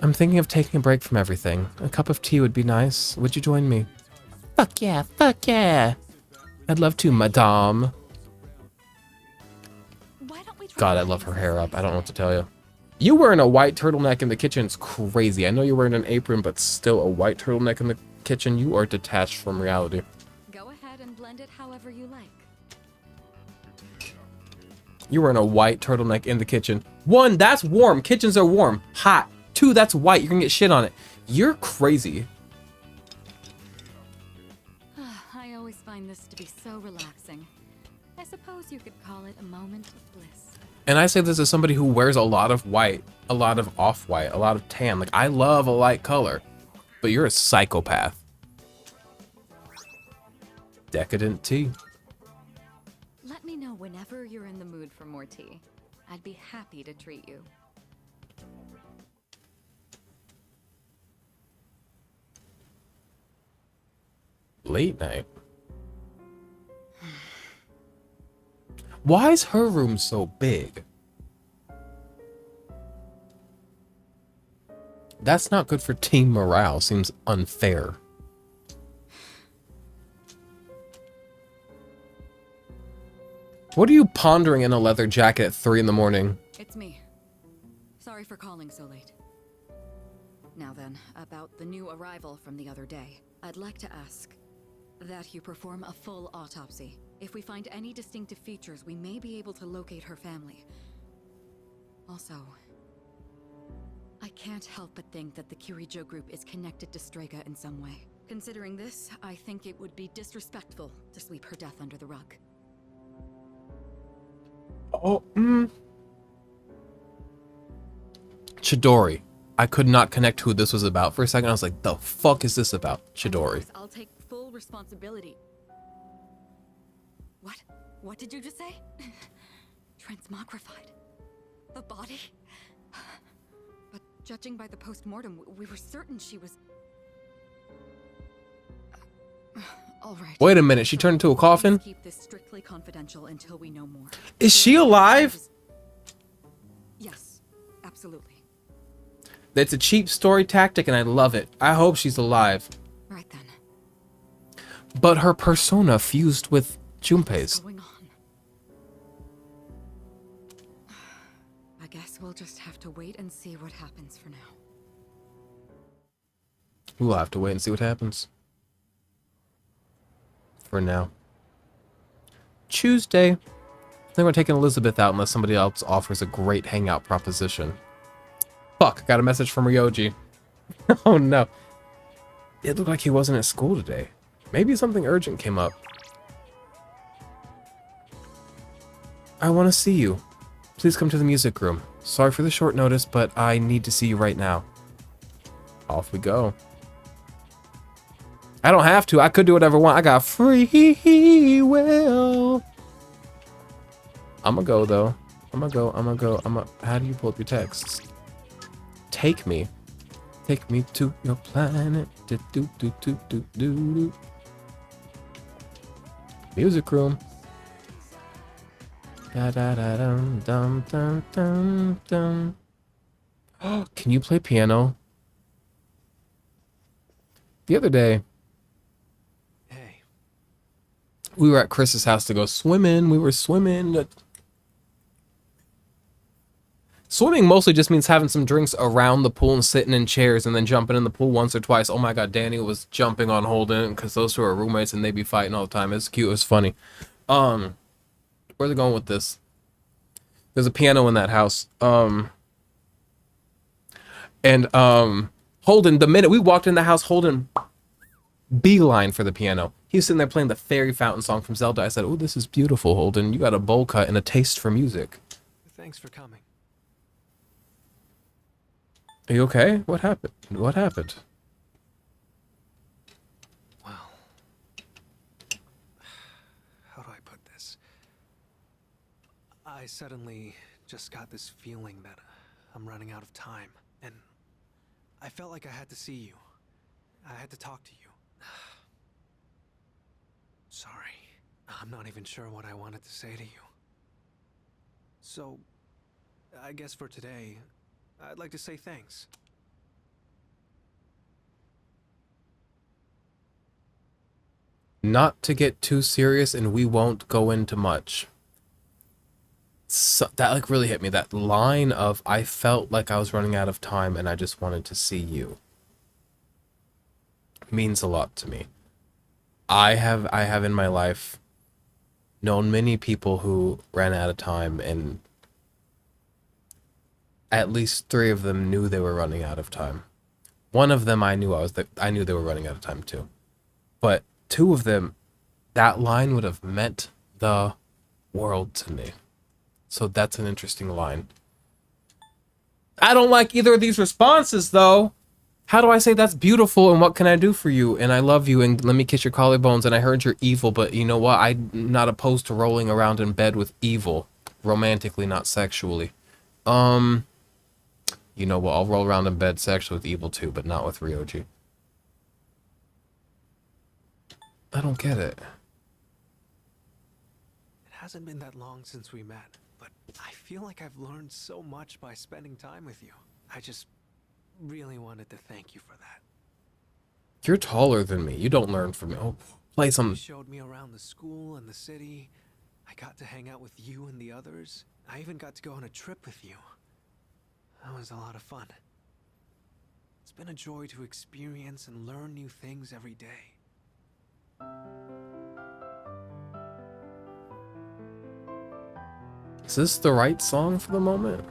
I'm thinking of taking a break from everything. A cup of tea would be nice. Would you join me? Fuck yeah, fuck yeah. I'd love to, madame. God, I love her hair up. I don't know what to tell you. You wearing a white turtleneck in the kitchen is crazy. I know you're wearing an apron, but still a white turtleneck in the kitchen. You are detached from reality. Go ahead and blend it however you like. You're wearing a white turtleneck in the kitchen. 1, that's warm. Kitchens are warm. Hot. 2, that's white. You're gonna get shit on it. You're crazy. I always find this to be so relaxing. I suppose you could call it a moment of bliss. And I say this as somebody who wears a lot of white, a lot of off-white, a lot of tan. Like, I love a light color, but you're a psychopath. Decadent tea. Let me know whenever you're in the mood for more tea. I'd be happy to treat you. Late night. Why is her room so big? That's not good for team morale. Seems unfair. What are you pondering in a leather jacket at 3 in the morning? It's me. Sorry for calling so late. Now then, about the new arrival from the other day. I'd like to ask that you perform a full autopsy. If we find any distinctive features, we may be able to locate her family. Also, I can't help but think that the Kirijo group is connected to Strega in some way. Considering this, I think it would be disrespectful to sweep her death under the rug. Oh, Chidori. I could not connect who this was about. For a second, I was like, the fuck is this about? Chidori. I'll take full responsibility. What? What did you just say? Transmogrified. The body? But judging by the post-mortem, we were certain she was... All right. Wait a minute, she turned into a coffin? Please keep this strictly confidential until we know more. Is she alive? Yes, absolutely. That's a cheap story tactic and I love it. I hope she's alive. Right then. But her persona fused with Junpei's. What's going on? I guess we'll just have to wait and see what happens for now. We'll have to wait and see what happens. For now. Tuesday. I think we're taking Elizabeth out unless somebody else offers a great hangout proposition. Fuck, got a message from Ryoji. Oh no. It looked like he wasn't at school today. Maybe something urgent came up. I want to see you. Please come to the music room. Sorry for the short notice, but I need to see you right now. Off we go. I don't have to. I could do whatever I want. I got free will. I'm gonna go, though. I'm gonna go. How do you pull up your texts? Take me. Take me to your planet. Do, do, do, do, do, do. Music room. Da da da dum dum dum dum dum. Oh, can you play piano? The other day, Hey, we were at Chris's house to go swimming. We were swimming. Swimming mostly just means having some drinks around the pool and sitting in chairs and then jumping in the pool once or twice. Oh my god, Danny was jumping on Holden because those two are roommates and they be fighting all the time. It's cute. It's funny. Where's it going with this? There's a piano in that house. Holden, the minute we walked in the house, Holden beeline for the piano. He was sitting there playing the Fairy Fountain song from Zelda. I said, "Oh, this is beautiful, Holden. You got a bowl cut and a taste for music." thanks for coming. Are you okay? What happened? What happened? Well, how do I put this? I suddenly just got this feeling that I'm running out of time, and I felt like I had to see you. I had to talk to you. Sorry. I'm not even sure what I wanted to say to you. So, I guess for today, I'd like to say thanks. Not to get too serious, and we won't go into much. So, that like really hit me. That line of I felt like I was running out of time and I just wanted to see you means a lot to me. I have in my life known many people who ran out of time, and at least 3 of them knew they were running out of time. One of them I knew they were running out of time too. But 2 of them, that line would have meant the world to me. So that's an interesting line. I don't like either of these responses though. How do I say that's beautiful and what can I do for you and I love you and let me kiss your collarbones and I heard you're evil, but you know what? I'm not opposed to rolling around in bed with evil. Romantically, not sexually. You know what? I'll roll around in bed sexually with evil too, but not with Ryoji. I don't get it. It hasn't been that long since we met, but I feel like I've learned so much by spending time with you. I just really wanted to thank you for that. You're taller than me. You don't learn from me. Oh, play You some. showed me around the school and the city. I got to hang out with you and the others. I even got to go on a trip with you. That was a lot of fun. It's been a joy to experience and learn new things every day. Is this the right song for the moment?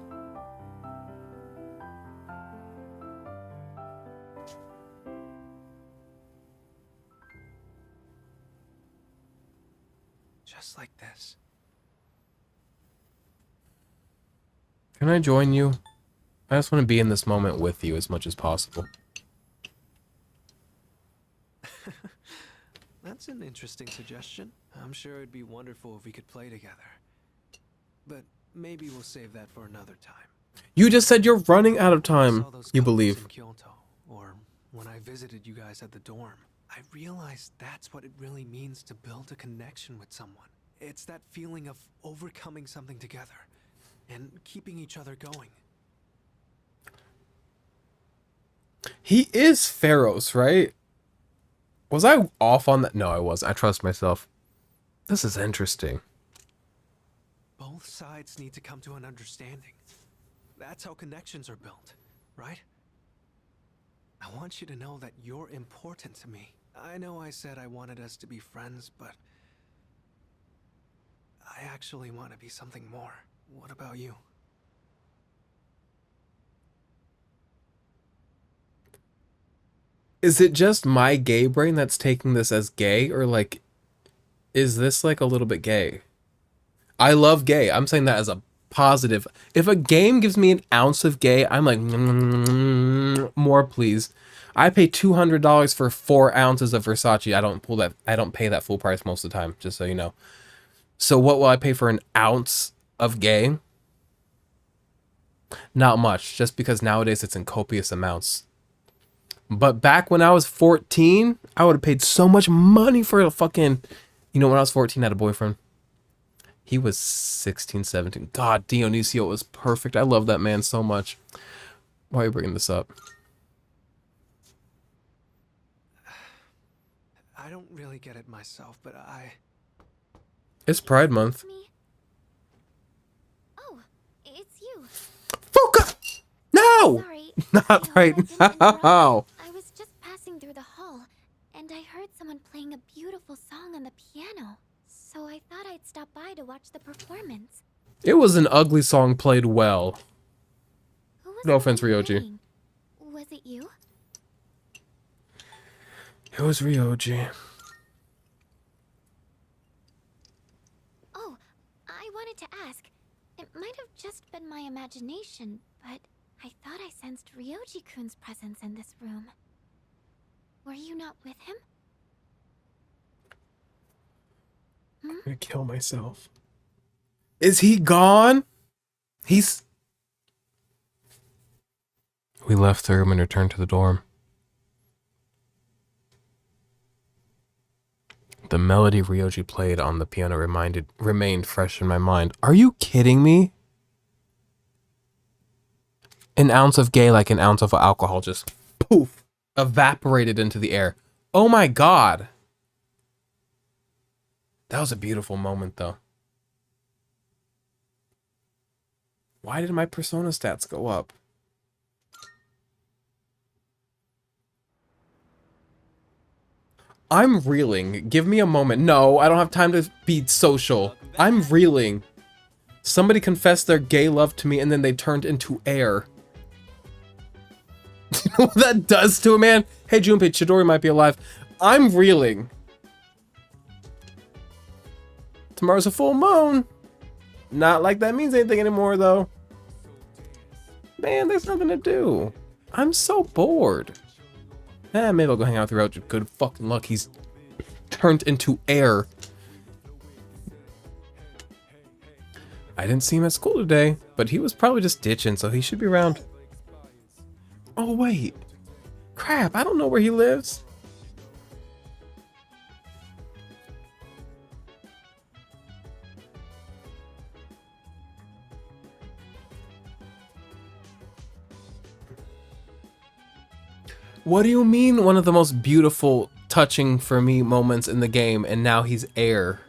Just like this. Can I join you? I just want to be in this moment with you as much as possible. That's an interesting suggestion. I'm sure it'd be wonderful if we could play together. But maybe we'll save that for another time. You just said you're running out of I time, saw those you couples believe. in Kyoto, or when I visited you guys at the dorm. I realized that's what it really means to build a connection with someone. It's that feeling of overcoming something together and keeping each other going. He is Pharaoh's, right? Was I off on that? No, I was. I trust myself. This is interesting. Both sides need to come to an understanding. That's how connections are built, right? I want you to know that you're important to me. I know I said I wanted us to be friends, but I actually want to be something more. What about you? Is it just my gay brain that's taking this as gay, or like, is this like a little bit gay? I love gay. I'm saying that as a positive. If a game gives me an ounce of gay, I'm like, more please. I pay $200 for 4 ounces of Versace. I don't pay that full price most of the time, just so you know. So what will I pay for an ounce of gay? Not much, just because nowadays it's in copious amounts. But back when I was 14, I would have paid so much money for a fucking You know, when I was 14, I had a boyfriend. He was 16, 17. God, Dionisio was perfect. I love that man so much. Why are you bringing this up? I don't really get it myself, but It's Pride Month. Me? Oh, it's you. Fuka! No! Sorry. Not I hope right that didn't interrupt. now. I was just passing through the hall, and I heard someone playing a beautiful song on the piano. So I thought I'd stop by to watch the performance. It was an ugly song played well. Who was No the offense, one Ryoji. playing? Was it you? It was Ryoji. Oh, I wanted to ask. It might have just been my imagination, but I thought I sensed Ryoji-kun's presence in this room. Were you not with him? I'm gonna kill myself. Is he gone? He's... We left the room and returned to the dorm. The melody Ryoji played on the piano remained fresh in my mind. Are you kidding me? An ounce of gay like an ounce of alcohol just poof, evaporated into the air. Oh my god. That was a beautiful moment though. Why did my persona stats go up? I'm reeling. Give me a moment. No, I don't have time to be social. I'm reeling. Somebody confessed their gay love to me and then they turned into air. You know what that does to a man? Hey, Junpei, Chidori might be alive. I'm reeling. Tomorrow's a full moon. Not like that means anything anymore, though. Man, there's nothing to do. I'm so bored. Maybe I'll go hang out with Ryoji. Good fucking luck. He's turned into air. I didn't see him at school today, but he was probably just ditching, so he should be around. Oh, wait. Crap, I don't know where he lives. What do you mean one of the most beautiful, touching for me moments in the game, and now he's air?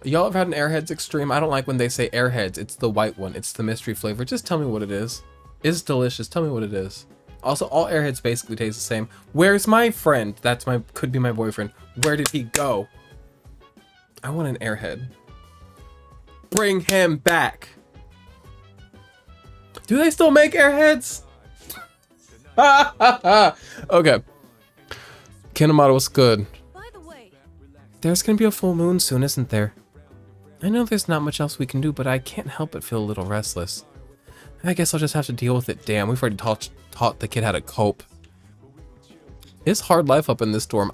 Y'all ever had an Airheads Extreme? I don't like when they say Airheads. It's the white one. It's the mystery flavor. Just tell me what it is. It's delicious. Tell me what it is. Also, all Airheads basically taste the same. Where's my friend? That's my, could be my boyfriend. Where did he go? I want an Airhead. Bring him back. Do they still make Airheads? Okay. Kinemata, what's good? By the way, There's gonna be a full moon soon, isn't there? I know there's not much else we can do, but I can't help but feel a little restless. I guess I'll just have to deal with it. Damn, we've already taught the kid how to cope. It's hard life up in this dorm.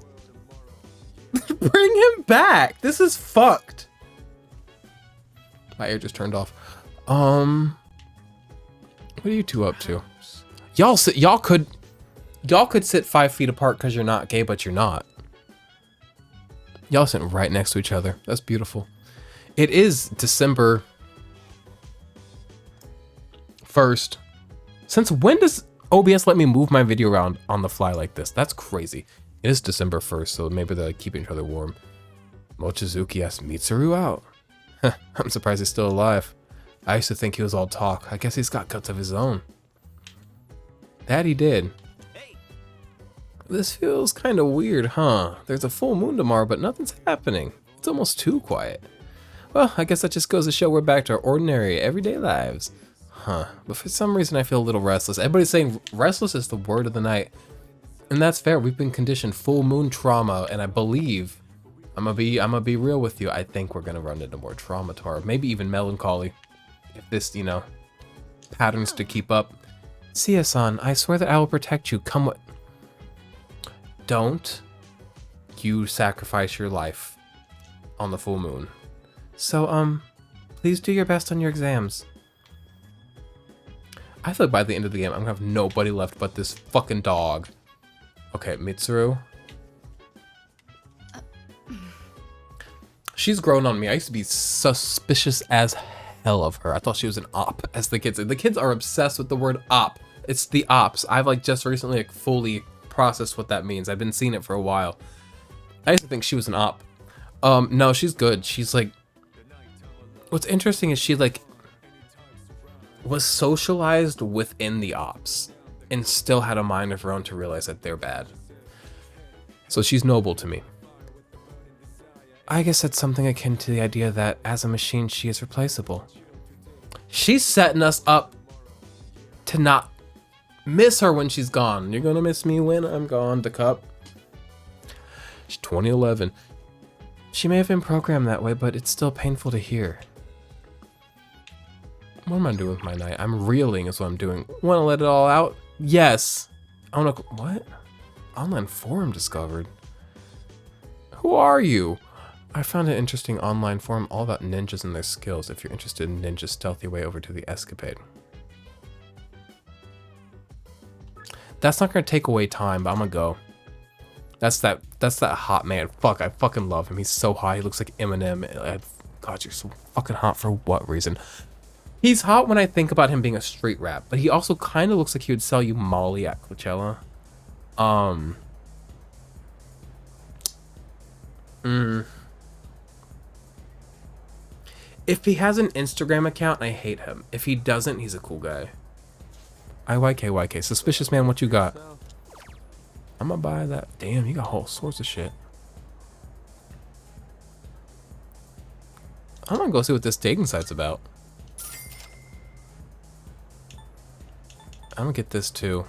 Bring him back! This is fucked. My ear just turned off. What are you two up to? Y'all could sit 5 feet apart because you're not gay, but you're not. Y'all sitting right next to each other. That's beautiful. It is December 1st. Since when does OBS let me move my video around on the fly like this? That's crazy. It is December 1st, so maybe they're keeping each other warm. Mochizuki asked Mitsuru out. I'm surprised he's still alive. I used to think he was all talk. I guess he's got guts of his own. That he did. This feels kind of weird, huh? There's a full moon tomorrow, but nothing's happening. It's almost too quiet. Well, I guess that just goes to show we're back to our ordinary, everyday lives. Huh. But for some reason, I feel a little restless. Everybody's saying restless is the word of the night. And that's fair. We've been conditioned full moon trauma, and I believe, I'm gonna be real with you. I think we're gonna run into more trauma tomorrow. Maybe even melancholy. If this, you know, patterns to keep up. Siaha-san, I swear that I will protect you. Come what? Don't you sacrifice your life on the full moon. So, please do your best on your exams. I feel like by the end of the game, I'm gonna have nobody left but this fucking dog. Okay, Mitsuru. She's grown on me. I used to be suspicious as hell of her. I thought she was an op, as the kids say. The kids are obsessed with the word op. It's the ops. I've like just recently like fully processed what that means. I've been seeing it for a while. I used to think she was an op. No, she's good. She's like, what's interesting is she like was socialized within the ops and still had a mind of her own to realize that they're bad. So she's noble to me. I guess that's something akin to the idea that as a machine, she is replaceable. She's setting us up to not miss her when she's gone. You're gonna miss me when I'm gone, the cup. She's 2011. She may have been programmed that way, but it's still painful to hear. What am I doing with my night? I'm reeling is what I'm doing. Want to let it all out? Yes. I want to... What? Online forum discovered. Who are you? I found an interesting online forum all about ninjas and their skills. If you're interested in ninjas, stealthy way over to the escapade. That's not going to take away time, but I'm going to go. That's that hot man. Fuck, I fucking love him. He's so hot. He looks like Eminem. God, you're so fucking hot for what reason? He's hot when I think about him being a street rap, but he also kind of looks like he would sell you Molly at Coachella. If he has an Instagram account, I hate him. If he doesn't, he's a cool guy. IYKYK. Suspicious man, what you got? I'm gonna buy that. Damn, you got all sorts of shit. I'm gonna go see what this dating site's about. I'm gonna get this too.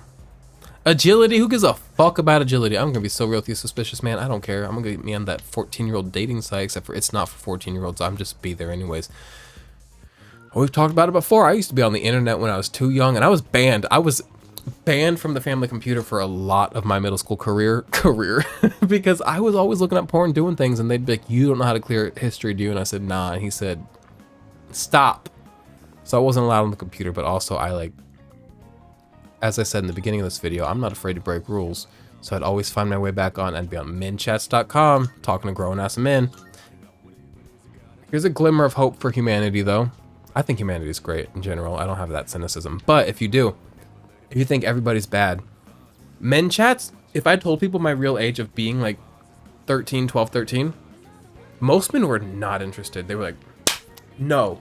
Agility? Who gives a fuck about agility? I'm gonna be so real with you, suspicious man. I don't care. I'm gonna get me on that 14-year-old dating site, except for it's not for 14-year-olds. I'm just be there anyways. We've talked about it before. I used to be on the internet when I was too young, and I was banned. I was banned from the family computer for a lot of my middle school career because I was always looking at porn, doing things, and they'd be like, "You don't know how to clear history, do you?" And I said, "Nah." And he said, "Stop." So I wasn't allowed on the computer, but also I like, as I said in the beginning of this video, I'm not afraid to break rules. So I'd always find my way back on. I'd be on menchats.com talking to grown-ass men. Here's a glimmer of hope for humanity, though. I think humanity is great in general. I don't have that cynicism. But if you do, if you think everybody's bad, men chats, if I told people my real age of being like 13, 12, 13, most men were not interested. They were like, no.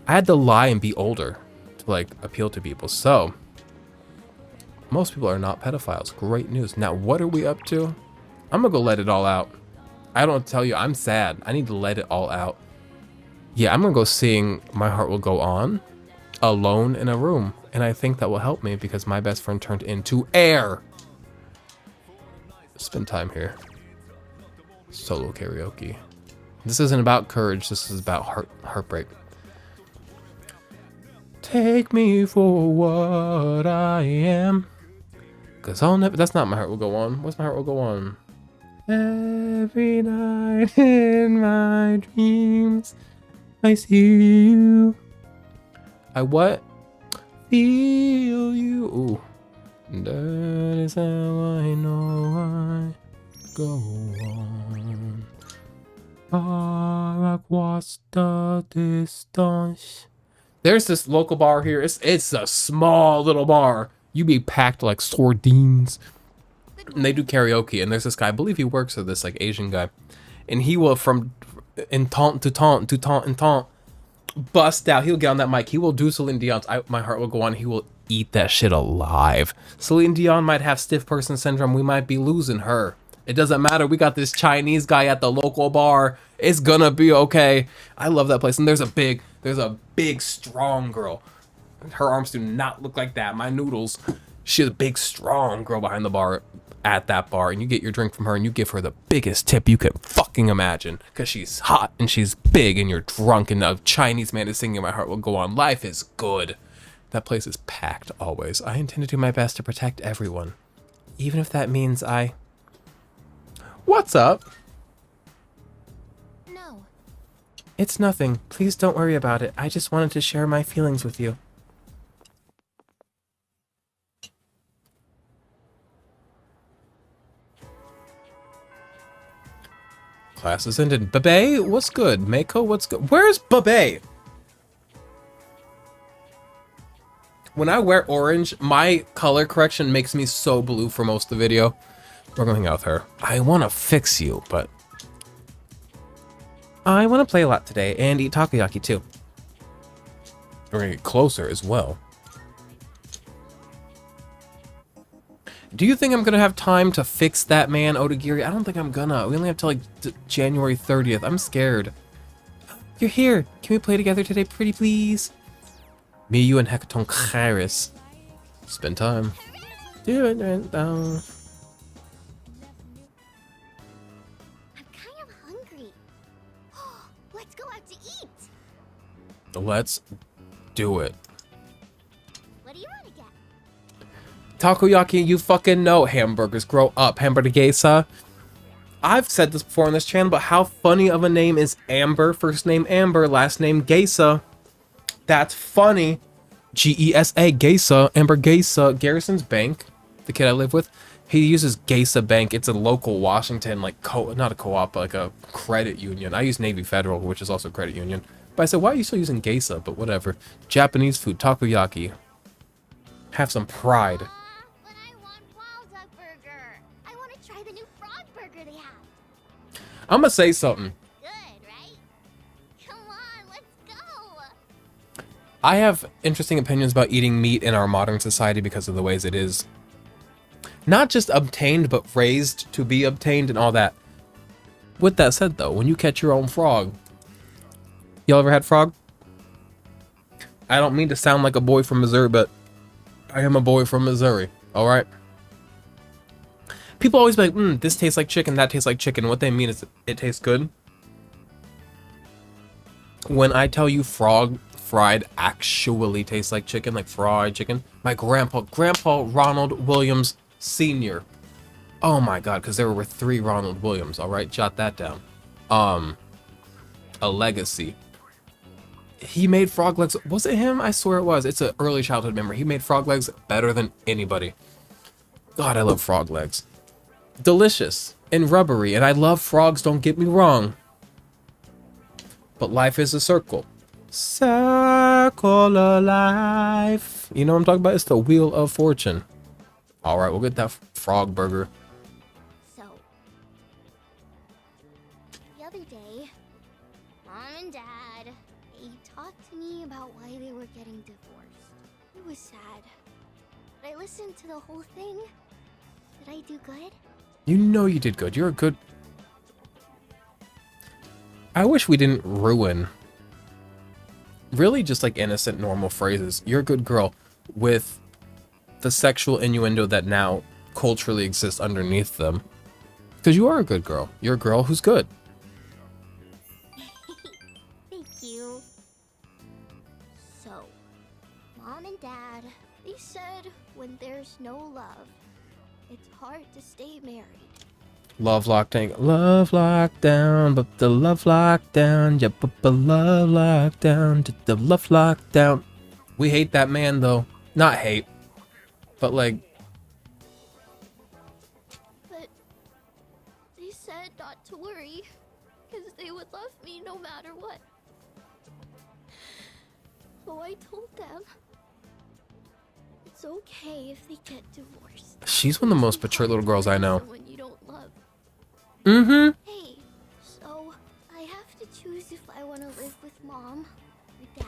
I had to lie and be older to like appeal to people. So most people are not pedophiles. Great news. Now, what are we up to? I'm gonna go let it all out. I don't tell you, I'm sad. I need to let it all out. Yeah, I'm gonna go sing My Heart Will Go On alone in a room. And I think that will help me because my best friend turned into air. Spend time here. Solo karaoke. This isn't about courage. This is about heartbreak. Take me for what I am. Cause I'll never, that's not My Heart Will Go On. What's My Heart Will Go On? Every night in my dreams, I see you. I what? Feel you. Ooh. That is how I know I go on. Far across the distance. There's this local bar here. It's a small little bar. You be packed like sardines. And they do karaoke. And there's this guy, I believe he works with this like Asian guy. And he will from in taunt to taunt to taunt and taunt bust out. He'll get on that mic. He will do Celine Dion's My Heart Will Go On. He will eat that shit alive. Celine Dion might have stiff person syndrome. We might be losing her. It doesn't matter. We got this Chinese guy at the local bar. It's gonna be okay. I love that place. And there's a big, strong girl. Her arms do not look like that. My noodles. She's a big, strong girl behind the bar at that bar. And you get your drink from her and you give her the biggest tip you could fucking imagine. Because she's hot and she's big and you're drunk and a Chinese man is singing My Heart Will Go On. Life is good. That place is packed always. I intend to do my best to protect everyone. Even if that means I... What's up? No. It's nothing. Please don't worry about it. I just wanted to share my feelings with you. Classes ended. Babe, what's good? Mako, what's good? Where's Babe? When I wear orange, my color correction makes me so blue for most of the video. We're going to hang out with her. I want to fix you, but I want to play a lot today and eat takoyaki too. We're going to get closer as well. Do you think I'm going to have time to fix that man, Odagiri? I don't think I'm gonna. We only have till like January 30th. I'm scared. You're here. Can we play together today, pretty please? Me, you, and Hecaton Kairos. Spend time. Do it right now. I'm kind of hungry. Let's go out to eat. Let's do it. What do you want to get? Takoyaki, you fucking know hamburgers. Grow up, hamburger geisa. I've said this before on this channel, but how funny of a name is Amber? First name Amber, last name Geisa. That's funny. G-E-S-A, Geisa, Amber Geisa. Garrison's Bank, the kid I live with, he uses Geisa Bank. It's a local Washington, like, not a co-op, but like a credit union. I use Navy Federal, which is also a credit union. But I said, why are you still using Geisa? But whatever. Japanese food, takoyaki. Have some pride. But I want wild duck burger. I want to try the new frog burger they have. I'm gonna say something. Good, right? Come on, let's go. I have interesting opinions about eating meat in our modern society because of the ways it is. Not just obtained, but raised to be obtained and all that. With that said, though, when you catch your own frog... Y'all ever had frog? I don't mean to sound like a boy from Missouri, but I am a boy from Missouri, alright? People always be like, this tastes like chicken, that tastes like chicken. What they mean is it tastes good. When I tell you frog fried actually tastes like chicken, like fried chicken, my grandpa Ronald Williams Sr. Oh my god, because there were 3 Ronald Williams, alright? Jot that down. A legacy. He made frog legs. Was it him? I swear it was. It's an early childhood memory. He made frog legs better than anybody. God, I love frog legs. Delicious and rubbery, and I love frogs, don't get me wrong. But life is a circle. Circle of life. You know what I'm talking about? It's the Wheel of Fortune. Alright, we'll get that frog burger. So, the other day, Mom and Dad, they talked to me about why they were getting divorced. It was sad. But I listened to the whole thing. Did I do good? You know you did good. You're a good... I wish we didn't ruin really just like innocent, normal phrases. You're a good girl with the sexual innuendo that now culturally exists underneath them. Because you are a good girl. You're a girl who's good. Thank you. So, Mom and Dad, they said when there's no love, it's hard to stay married. Love lockdown, but the love lockdown, yeah, but the love lockdown, the love lockdown. We hate that man though. Not hate, but like. But they said not to worry, because they would love me no matter what. So I told them it's okay if they get divorced. She's one of the most mature little girls I know. Someone you don't love. Mm-hmm. Hey, so I have to choose if I want to live with Mom or Dad.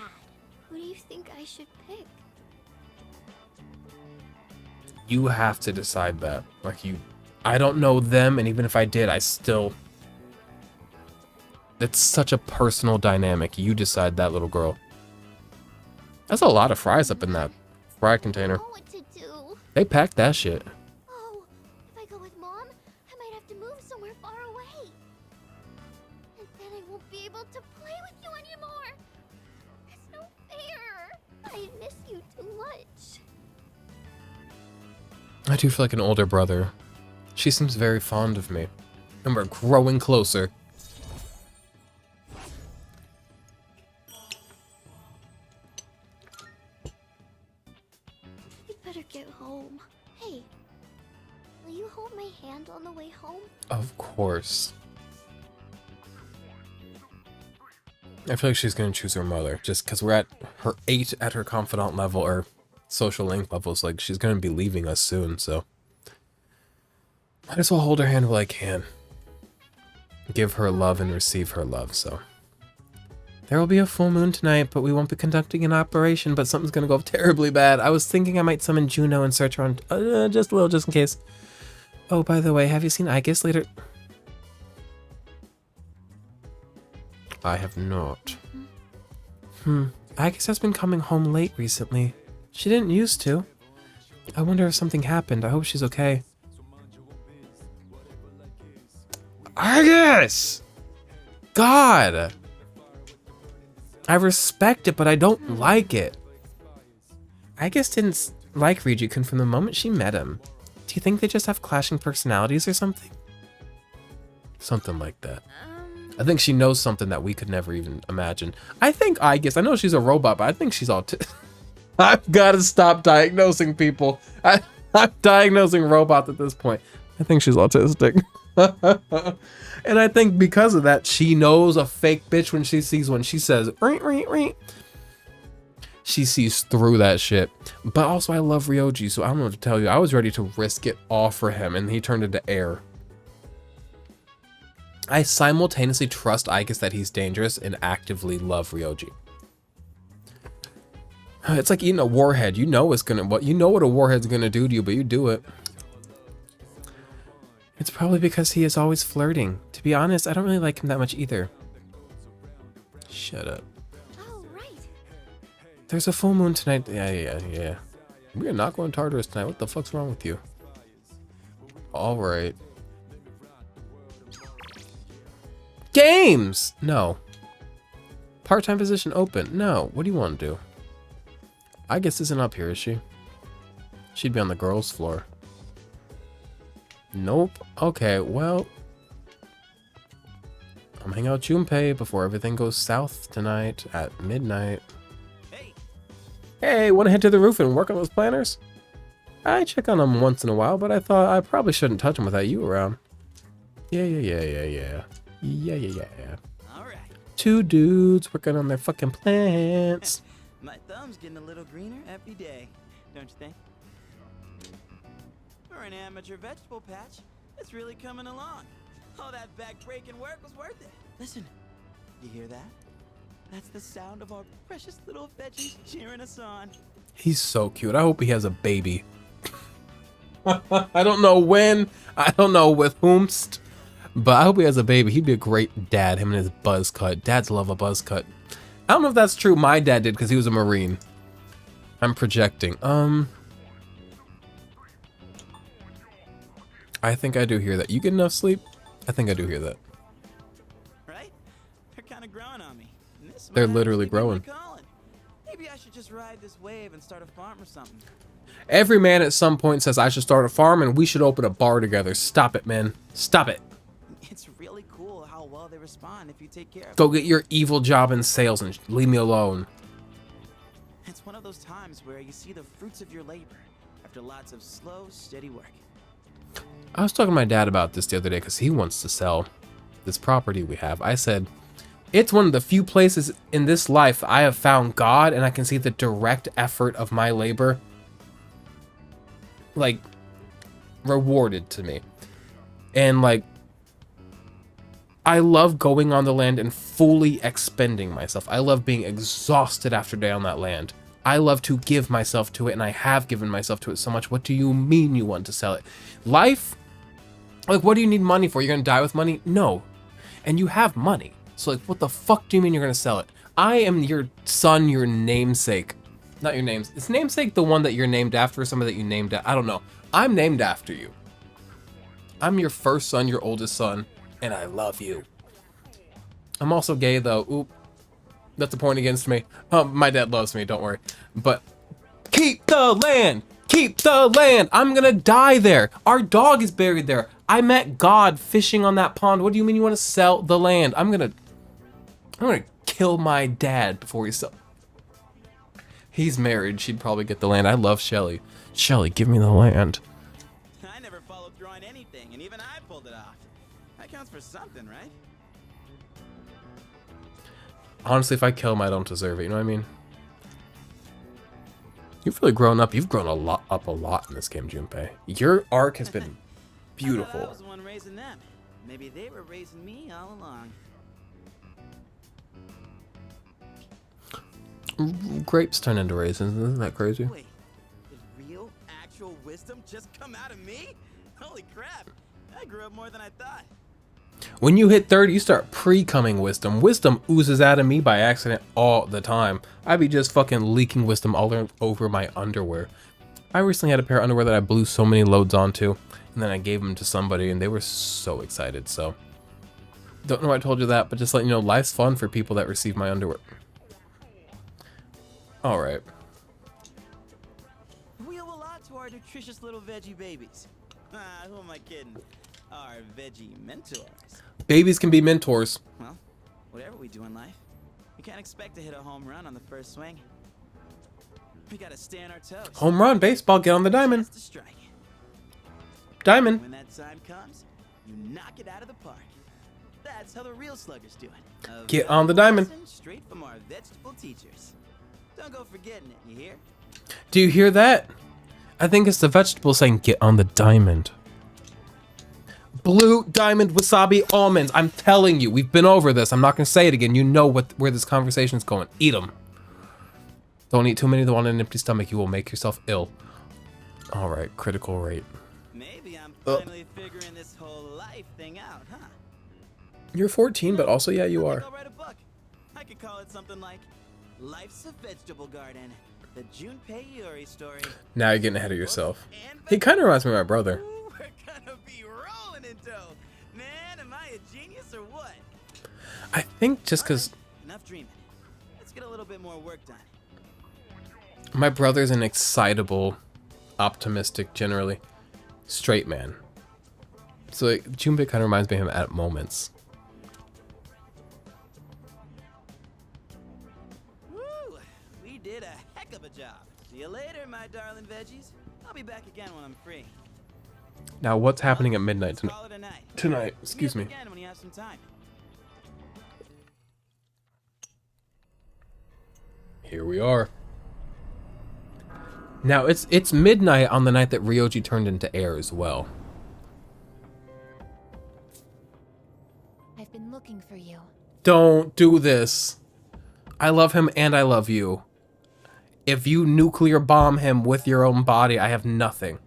Who do you think I should pick? You have to decide that. Like I don't know them, and even if I did, I still. It's such a personal dynamic. You decide that, little girl. That's a lot of fries up in that fry I container. don't know what to do. They packed that shit. Oh, if I go with Mom, I might have to move somewhere far away. And then I won't be able to play with you anymore. That's no fair. I miss you too much. I do feel like an older brother. She seems very fond of me. And we're growing closer. We better get home. Hey, will you hold my hand on the way home? Of course. I feel like she's gonna choose her mother just because we're at her 8 at her confidant level or social link levels. Like she's gonna be leaving us soon, so might as well hold her hand while I can. Give her love and receive her love. So there will be a full moon tonight, but we won't be conducting an operation. But something's gonna go terribly bad. I was thinking I might summon Juno and search around just a little, just in case. Oh, by the way, have you seen Aegis later? I have not. Aegis has been coming home late recently. She didn't used to. I wonder if something happened. I hope she's okay. Aegis! God! I respect it, but I don't like it. Aegis didn't like Ryujin from the moment she met him. Do you think they just have clashing personalities or something? Something like that. I think she knows something that we could never even imagine. I think Aegis, I know she's a robot, but I think she's autistic. I've got to stop diagnosing people. I'm diagnosing robots at this point. I think she's autistic. And I think because of that, she knows a fake bitch when she sees one. She says, ring, ring, ring. She sees through that shit. But also, I love Ryujin, so I don't know what to tell you. I was ready to risk it all for him, and he turned into air. I simultaneously trust Aegis that he's dangerous and actively love Ryujin. It's like eating a warhead. You know what a warhead's gonna do to you, but you do it. It's probably because he is always flirting. To be honest, I don't really like him that much either. Shut up. Oh, right. There's a full moon tonight. Yeah. We are not going Tartarus tonight. What the fuck's wrong with you? Alright. Games! No. Part-time position open. No. What do you want to do? Aegis isn't up here, is she? She'd be on the girls' floor. Nope. Okay, well. I'm hanging out with Junpei before everything goes south tonight at midnight. Hey, want to head to the roof and work on those planners? I check on them once in a while, but I thought I probably shouldn't touch them without you around. Yeah. All right. 2 dudes working on their fucking plants. My thumb's getting a little greener every day, don't you think? For an amateur vegetable patch, it's really coming along. All that back-breaking work was worth it. Listen, you hear that? That's the sound of our precious little veggies cheering us on. He's so cute. I hope he has a baby. I don't know when. I don't know with whomst. But I hope he has a baby. He'd be a great dad, him and his buzz cut. Dads love a buzz cut. I don't know if that's true. My dad did because he was a Marine. I'm projecting. I think I do hear that. You get enough sleep? I think I do hear that. Right? They're kind of growing on me. And this They're might literally actually be my growing. calling. Maybe I should just ride this wave and start a farm or something. Every man at some point says I should start a farm and we should open a bar together. Stop it, man. Stop it. It's really cool how well they respond if you take care of Go them. get your evil job in sales and leave me alone. It's one of those times where you see the fruits of your labor after lots of slow, steady work. I was talking to my dad about this the other day because he wants to sell this property we have. I said, it's one of the few places in this life I have found God and I can see the direct effort of my labor, like, rewarded to me. And, like, I love going on the land and fully expending myself. I love being exhausted after a day on that land. I love to give myself to it, and I have given myself to it so much. What do you mean you want to sell it? Life? Like, what do you need money for? You're gonna die with money? No. And you have money. So, like, what the fuck do you mean you're gonna sell it? I am your son, your namesake. Not your names. Is namesake the one that you're named after or somebody that you named after? I don't know. I'm named after you. I'm your first son, your oldest son, and I love you. I'm also gay, though. Oop. That's a point against me. My dad loves me, don't worry. But keep the land! Keep the land! I'm gonna die there. Our dog is buried there. I met God fishing on that pond. What do you mean you want to sell the land? I'm gonna kill my dad before he sell. He's married. She'd probably get the land. I love Shelly. Shelly, give me the land. I never followed through on anything, and even I pulled it off. That counts for something, right? honestly, if I kill him, I don't deserve it. You know what I mean? You've really grown up. You've grown a lot in this game, Junpei. Your arc has been I beautiful. was the one raising them. Maybe they were raising me all along. Grapes turn into raisins. Isn't that crazy? Wait, did real, actual wisdom just come out of me? Holy crap! I grew up more than I thought. When you hit 30, you start pre-coming wisdom. Wisdom oozes out of me by accident all the time. I'd be just fucking leaking wisdom all over my underwear. I recently had a pair of underwear that I blew so many loads onto, and then I gave them to somebody, and they were so excited. So, don't know why I told you that, but just letting you know, life's fun for people that receive my underwear. All right. We owe a lot to our nutritious little veggie babies. Who am I kidding? Our veggie mentors. Babies can be mentors. Well, whatever we do in life, we can't expect to hit a home run on the first swing. We gotta stay on our toes. Home run, baseball, get on the diamond. Chance to strike. Diamond. When that time comes, you knock it out of the park. That's how the real sluggers do it. A Get on the valuable diamond. lesson straight from our vegetable teachers. Don't go forgetting it, you hear? Do you hear that? I think it's the vegetable saying, get on the diamond. Blue diamond wasabi almonds. I'm telling you, we've been over this. I'm not going to say it again. You know where this conversation's going. Eat them. Don't eat too many on an empty stomach. You will make yourself ill. All right, critical rate. Maybe I'm finally figuring this whole life thing out, huh? You're 14, but also, yeah, you I are. think I'll write a book. I could call it something like Life's a Vegetable Garden. The Junpei Yuri story. Now you're getting ahead of yourself. And He kind of reminds me of my brother. Ooh, we're gonna be rolling in dough. Man, am I a genius or what? I think just because Alright, enough dreaming. Let's get a little bit more work done. my brother's an excitable, optimistic, generally straight man. So like, Junpei kind of reminds me of him at moments. Woo! We did a heck of a job. See you later, my darling veggies. I'll be back again when I'm free. Now, what's happening at midnight Let's call it a night. tonight? Meet Excuse up me. Again when you have some time. Here we are. Now it's midnight on the night that Ryoji turned into air as well. I've been looking for you. Don't do this. I love him and I love you. If you nuclear bomb him with your own body, I have nothing.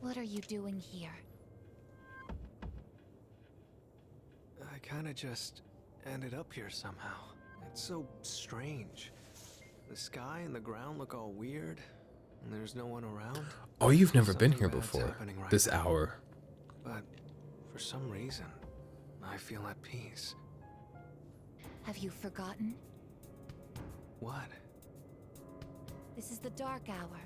What are you doing here? I kinda just ended up here somehow. It's so strange. The sky and the ground look all weird, and there's no one around. Oh, you've never been Something here bad's before. happening right This now. hour. But for some reason, I feel at peace. Have you forgotten? What? This is the dark hour.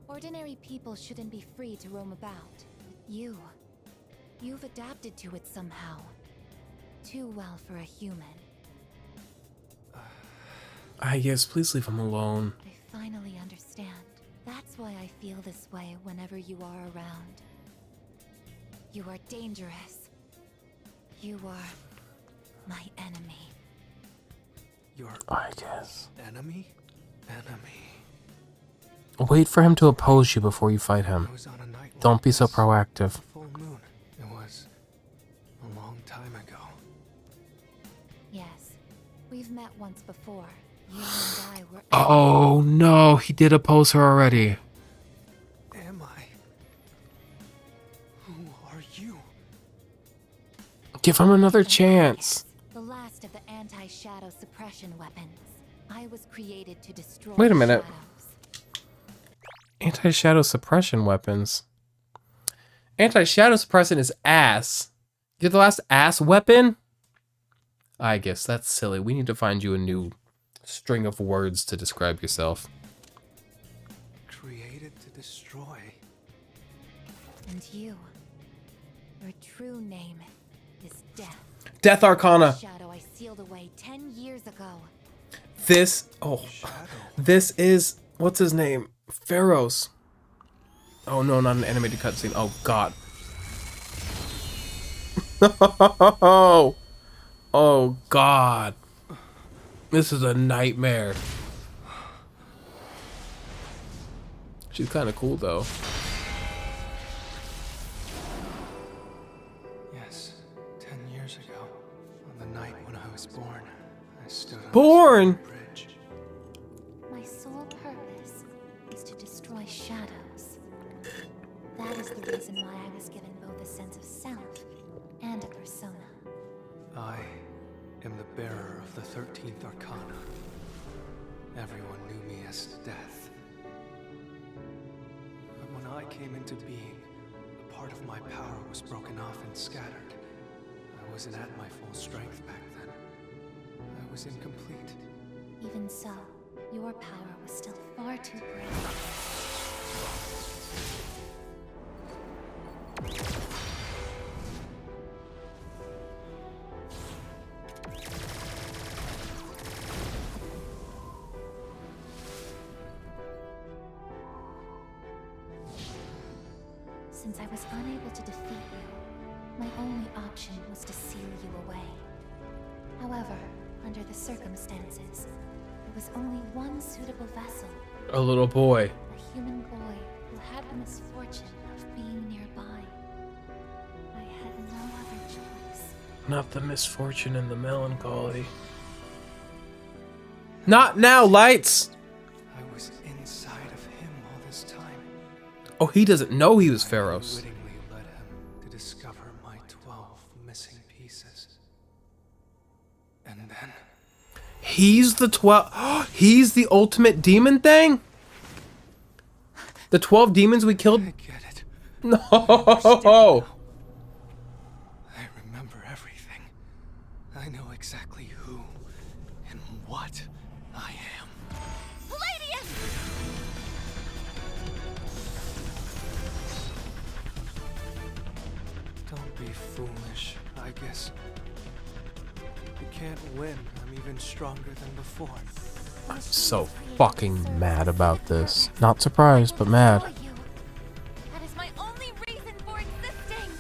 Ordinary people shouldn't be free to roam about. You've adapted to it somehow. Too well for a human. Yes, please leave him alone. I finally understand. That's why I feel this way whenever you are around. You are dangerous. You are my enemy. Your I guess. enemy? Enemy. Wait for him to oppose you before you fight him. I was on a night Don't like be so this. proactive. Full moon. It was a long time ago. Yes, we've met once before. You and I were. Oh no, he did oppose her already. Am I? Who are you? Give him another chance. The last of the anti-shadow suppression weapons. I was created to destroy Wait a minute. shadows. Anti-shadow suppression weapons. Anti-shadow suppressant is ass. You're the last ass weapon? I guess that's silly. We need to find you a new string of words to describe yourself. Created to destroy. And you. Your true name is Death. Death Arcana. Shadow I sealed away 10 years ago. This Shadow. this is what's his name? Pharaoh's. Oh no, not an animated cutscene. Oh god. Oh God. This is a nightmare. She's kind of cool though. Yes, 10 years ago, on the night when I was born, I stood on Born? this bridge. My sole purpose is to destroy shadows. That is the reason why I was given both a sense of self and a persona. I am the bearer of the 13th Arcana. Everyone knew me as Death. But when I came into being, a part of my power was broken off and scattered. I wasn't at my full strength back then. I was incomplete. Even so, your power was still far too great. Since I was unable to defeat you, my only option was to seal you away. However, under the circumstances, there was only one suitable vessel, A little boy. a human boy who had the misfortune of being nearby. I had no other choice. Not the misfortune and the melancholy. Not now, lights! I was inside of him all this time. Oh, he doesn't know he was I Pharaoh's. unwittingly led him to discover my 12 missing pieces. And then He's the 12. He's the ultimate demon thing? The 12 demons we killed? I get it. No! I remember everything. I know exactly who and what I am. Palladium! Don't be foolish, I guess. You can't win. I'm even stronger than before. I'm so fucking mad about this. Not surprised, but mad. Destroy you. That is my only reason for existing.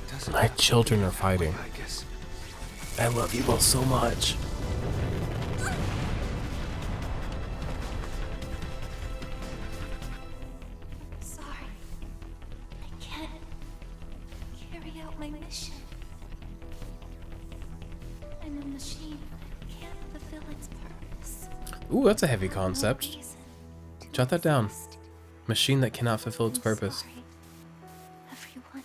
It doesn't My have to children be are that fighting. way, I guess. I love you both so much. Sorry. I can't carry out my mission. I'm a machine that can't fulfill its purpose. Ooh, that's a heavy No concept. reason to Jot that down. exist. Machine that cannot fulfill its I'm purpose. sorry, everyone.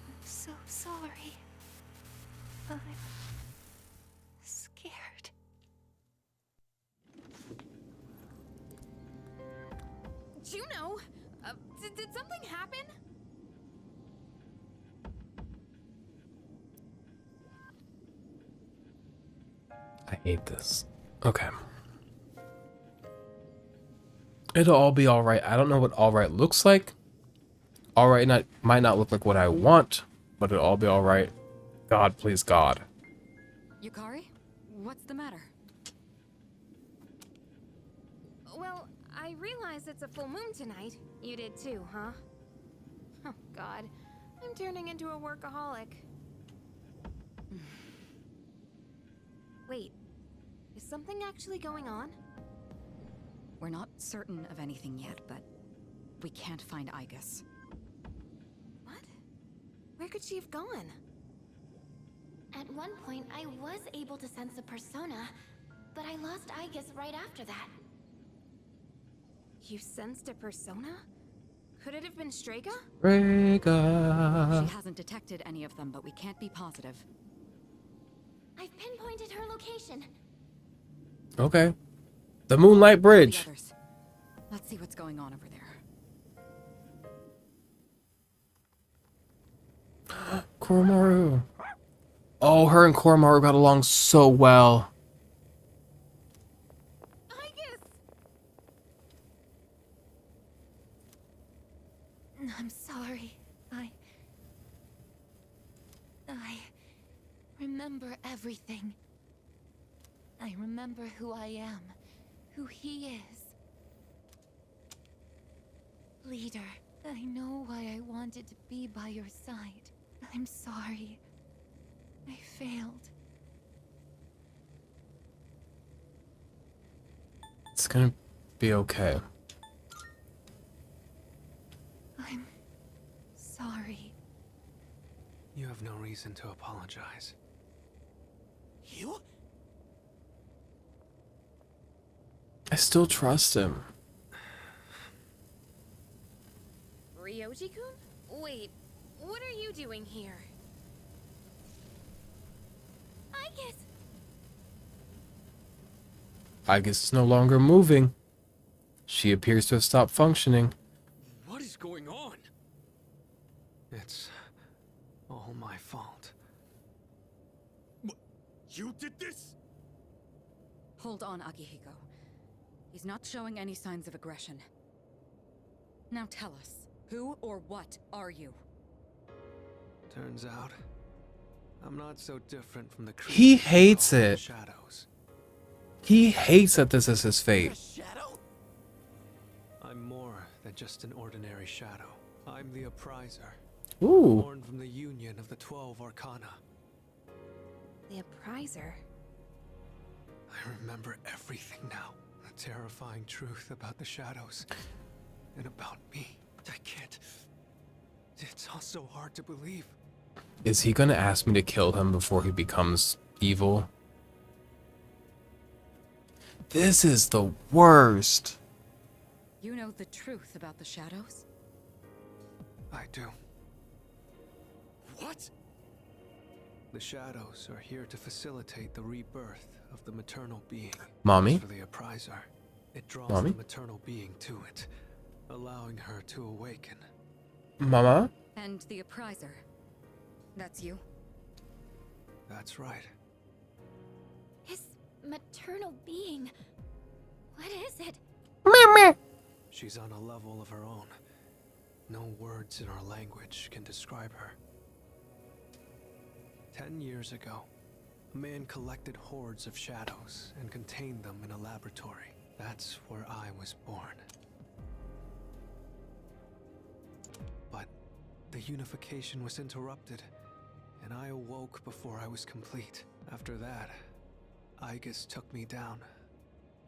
I'm so sorry. I'm scared. Juno, did something happen? I hate this. Okay. It'll all be alright. I don't know what alright looks like. Alright might not look like what I want, but it'll all be alright. God, please, God. Yukari, what's the matter? Well, I realize it's a full moon tonight. You did too, huh? Oh, God. I'm turning into a workaholic. Wait. Is something actually going on? We're not certain of anything yet, but we can't find Igus. What? Where could she have gone? At one point, I was able to sense a persona, but I lost Igus right after that. You sensed a persona? Could it have been Strega? She hasn't detected any of them, but we can't be positive. I've pinpointed her location. Okay. The Moonlight Where are the Bridge. others? Let's see what's going on over there. Koromaru. Oh, her and Koromaru got along so well. I'm sorry. I remember everything. I remember who I am, who he is. Leader, I know why I wanted to be by your side. I'm sorry. I failed. It's gonna be okay. I'm sorry. You have no reason to apologize. You? I still trust him. Ryoji-kun? Wait, what are you doing here? I guess I guess it's no longer moving. She appears to have stopped functioning. What is going on? It's all my fault. You did this? Hold on, Akihiko. He's not showing any signs of aggression. Now tell us, who or what are you? Turns out, I'm not so different from the He creatures hates called the it. Shadows. He hates that this is his You're a fate. shadow? I'm more than just an ordinary shadow. I'm the Appriser, Ooh. born from the union of the 12 Arcana. The Appriser. I remember everything now. The terrifying truth about the Shadows. And about me. I can't... It's all so hard to believe. Is he gonna ask me to kill him before he becomes evil? This is the worst. You know the truth about the shadows? I do. What? The Shadows are here to facilitate the rebirth of the maternal being. Mommy? As for the Appriser, it draws Mommy? the maternal being to it, allowing her to awaken. Mama? And the Appriser. That's you? That's right. his maternal being. What is it? She's on a level of her own. No words in our language can describe her. 10 years ago, a man collected hordes of shadows and contained them in a laboratory. That's where I was born. But the unification was interrupted, and I awoke before I was complete. After that, Aegis took me down,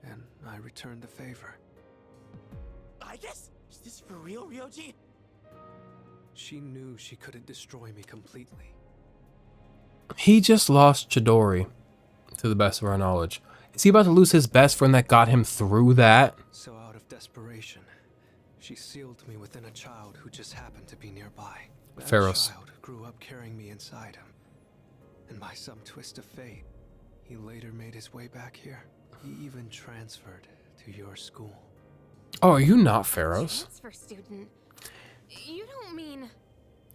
and I returned the favor. I guess? Is this for real, Ryoji? She knew she couldn't destroy me completely. He just lost Chidori, to the best of our knowledge. Is he about to lose his best friend that got him through that? So out of desperation, she sealed me within a child who just happened to be nearby. That Pharaohs. child grew up carrying me inside him. And by some twist of fate, he later made his way back here. He even transferred to your school. Oh, are you not Pharaohs? Transfer student. You don't mean...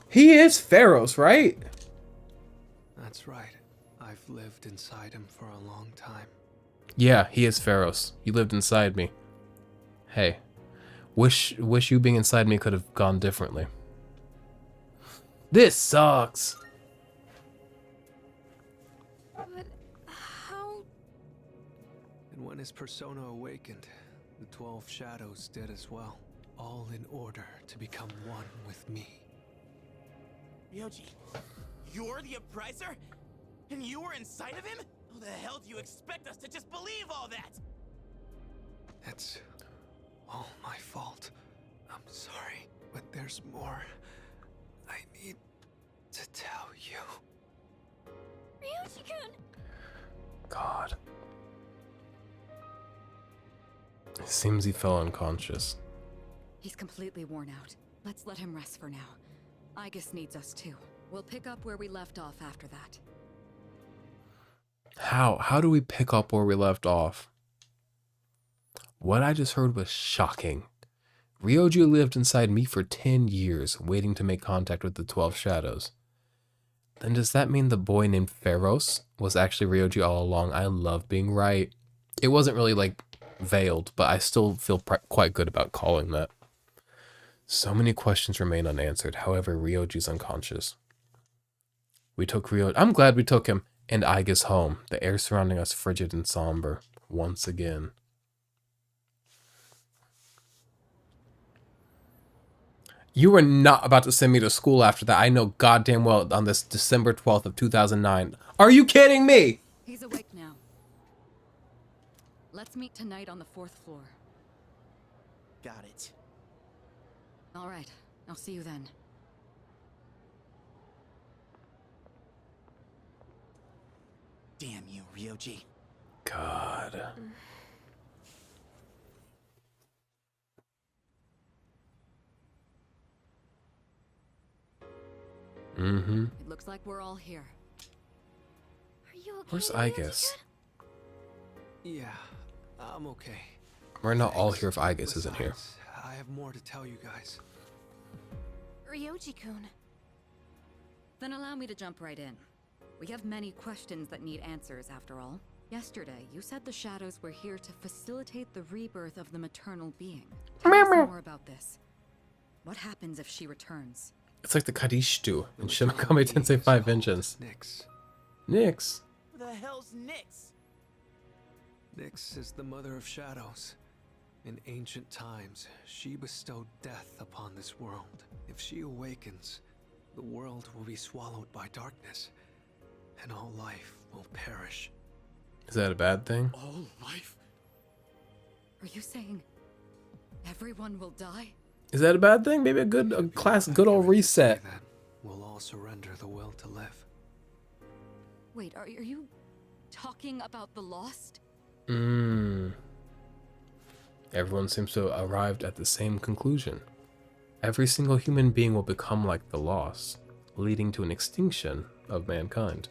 He is Pharaohs, right? That's right. I've lived inside him for a long time. Yeah, he is Pharaohs. You lived inside me. Hey, wish you being inside me could have gone differently. This sucks. But how... And when his persona awakened, the 12 shadows did as well. All in order to become one with me. Ryoji, you're the Appriser? And you were inside of him? How the hell do you expect us to just believe all that? It's all my fault. I'm sorry, but there's more I need to tell you. Ryoji-kun! God. It seems he fell unconscious. He's completely worn out. Let's let him rest for now. Aegis needs us too. We'll pick up where we left off after that. How? How do we pick up where we left off? What I just heard was shocking. Ryoji lived inside me for 10 years, waiting to make contact with the 12 shadows. Then does that mean the boy named Pharaohs was actually Ryoji all along? I love being right. It wasn't really like veiled, but I still feel quite good about calling that. So many questions remain unanswered. However, Ryoji's unconscious. We took Ryoji. I'm glad we took him and Aegis home. The air surrounding us frigid and somber once again. You were not about to send me to school after that. I know goddamn well on this December 12th of 2009. Are you kidding me? He's awake now. Let's meet tonight on the 4th floor. Got it. All right, I'll see you then. Damn you, Ryoji. God. Mm-hmm. It looks like we're all here. Are you okay? Where's Ryoji-kun? Igus? Yeah, I'm okay. We're not all Thanks. here if Igus isn't here. Besides, I have more to tell you guys. Ryoji-kun. Then allow me to jump right in. We have many questions that need answers, after all. Yesterday, you said the shadows were here to facilitate the rebirth of the maternal being. Tell us more about this. What happens if she returns? It's like the Kadishtu in Shin Megami Tensei 5 Vengeance. Nyx. Nyx. Who the hell's Nyx? Nyx is the mother of shadows. In ancient times, she bestowed death upon this world. If she awakens, the world will be swallowed by darkness, and all life will perish. Is that a bad thing? All life? Are you saying everyone will die? Is that a bad thing? Maybe a good good old reset. Then we'll all surrender the will to live. Wait, are you talking about the lost? Everyone seems to have arrived at the same conclusion. Every single human being will become like the lost, leading to an extinction of mankind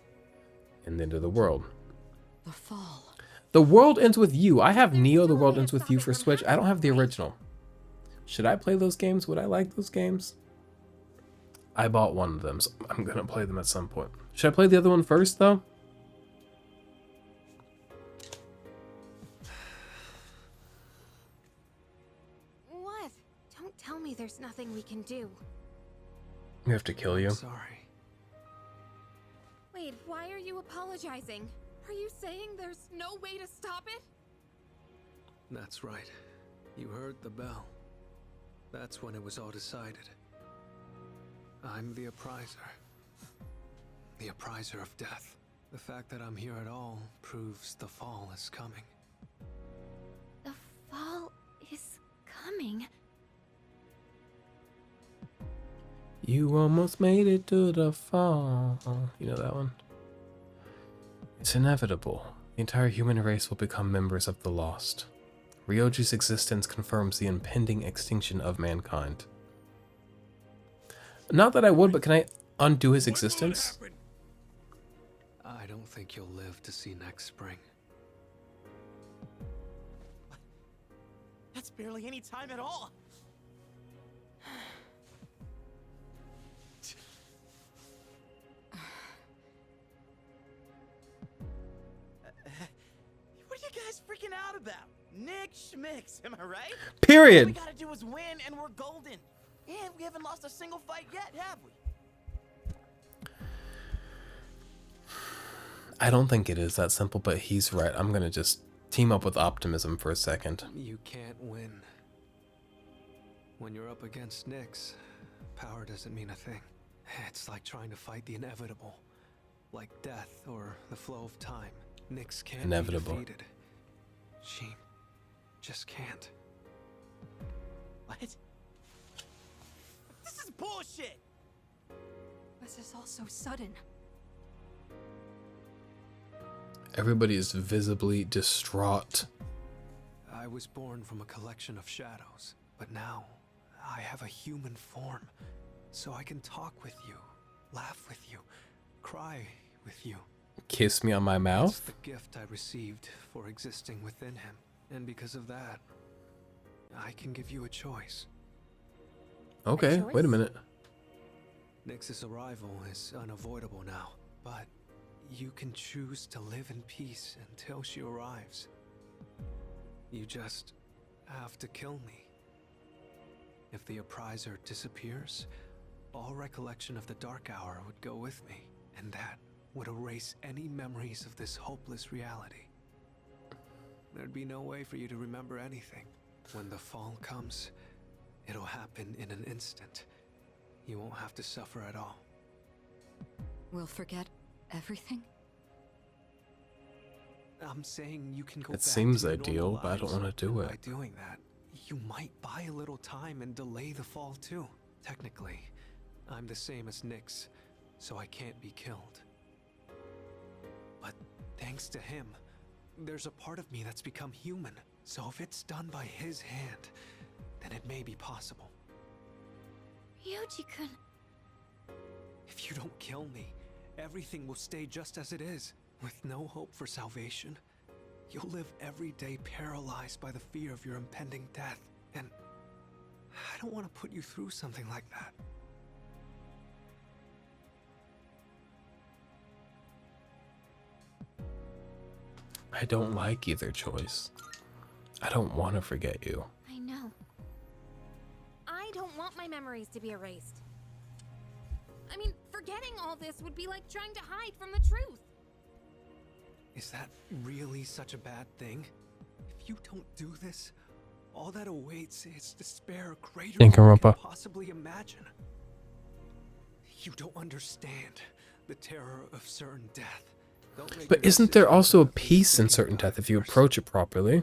and the end of the world. The fall. The world ends with you. I have Neo, The World Ends with You for Switch. I don't have the original. Should I play those games? Would I like those games? I bought one of them, so I'm gonna play them at some point. Should I play the other one first, though? What? Don't tell me there's nothing we can do. We have to kill you. Sorry. Wait, why are you apologizing? Are you saying there's no way to stop it? That's right. You heard the bell. That's when it was all decided. I'm the appriser. The appriser of death. The fact that I'm here at all proves the fall is coming. The fall is coming. You almost made it to the fall. You know that one? It's inevitable. The entire human race will become members of the lost. Ryoji's existence confirms the impending extinction of mankind. Not that I would, but can I undo his existence? I don't think you'll live to see next spring. That's barely any time at all. What are you guys freaking out about? Nick Schmicks, am I right? All we Period. gotta do is win and we're golden. And we haven't lost a single fight yet, have we? I don't think it is that simple, but he's right. I'm gonna just team up with Optimism for a second. You can't win. When you're up against Nyx, power doesn't mean a thing. It's like trying to fight the inevitable. Like death or the flow of time. Nyx can't Inevitable. be defeated. She just can't. What? This is bullshit! This is all so sudden. Everybody is visibly distraught. I was born from a collection of shadows, but now I have a human form, so I can talk with you, laugh with you, cry with you. Kiss me on my It's mouth? the gift I received for existing within him, and because of that, I can give you a choice. Okay, choice? wait a minute. Nyx's arrival is unavoidable now, but you can choose to live in peace until she arrives. You just have to kill me. If the appriser disappears, all recollection of the Dark Hour would go with me, and that would erase any memories of this hopeless reality. There'd be no way for you to remember anything. When the fall comes, it'll happen in an instant. you won't have to suffer at all. We'll forget everything? I'm saying you can go It back seems to your ideal, normal but I don't lives. want to do it. By doing that, you might buy a little time and delay the fall too. Technically, I'm the same as Nyx, so I can't be killed. But thanks to him, there's a part of me that's become human. So if it's done by his hand, then it may be possible. Ryoji-kun. If you don't kill me, everything will stay just as it is. With no hope for salvation, you'll live every day paralyzed by the fear of your impending death. And I don't want to put you through something like that. I don't like either choice. I don't want to forget you. I know. I don't want my memories to be erased. I mean, forgetting all this would be like trying to hide from the truth. Is that really such a bad thing? If you don't do this, all that awaits is despair greater than you can Rumpa. possibly imagine. You don't understand the terror of certain death. Don't make But your isn't there decision also a without peace in thinking certain about death it if you first. approach it properly?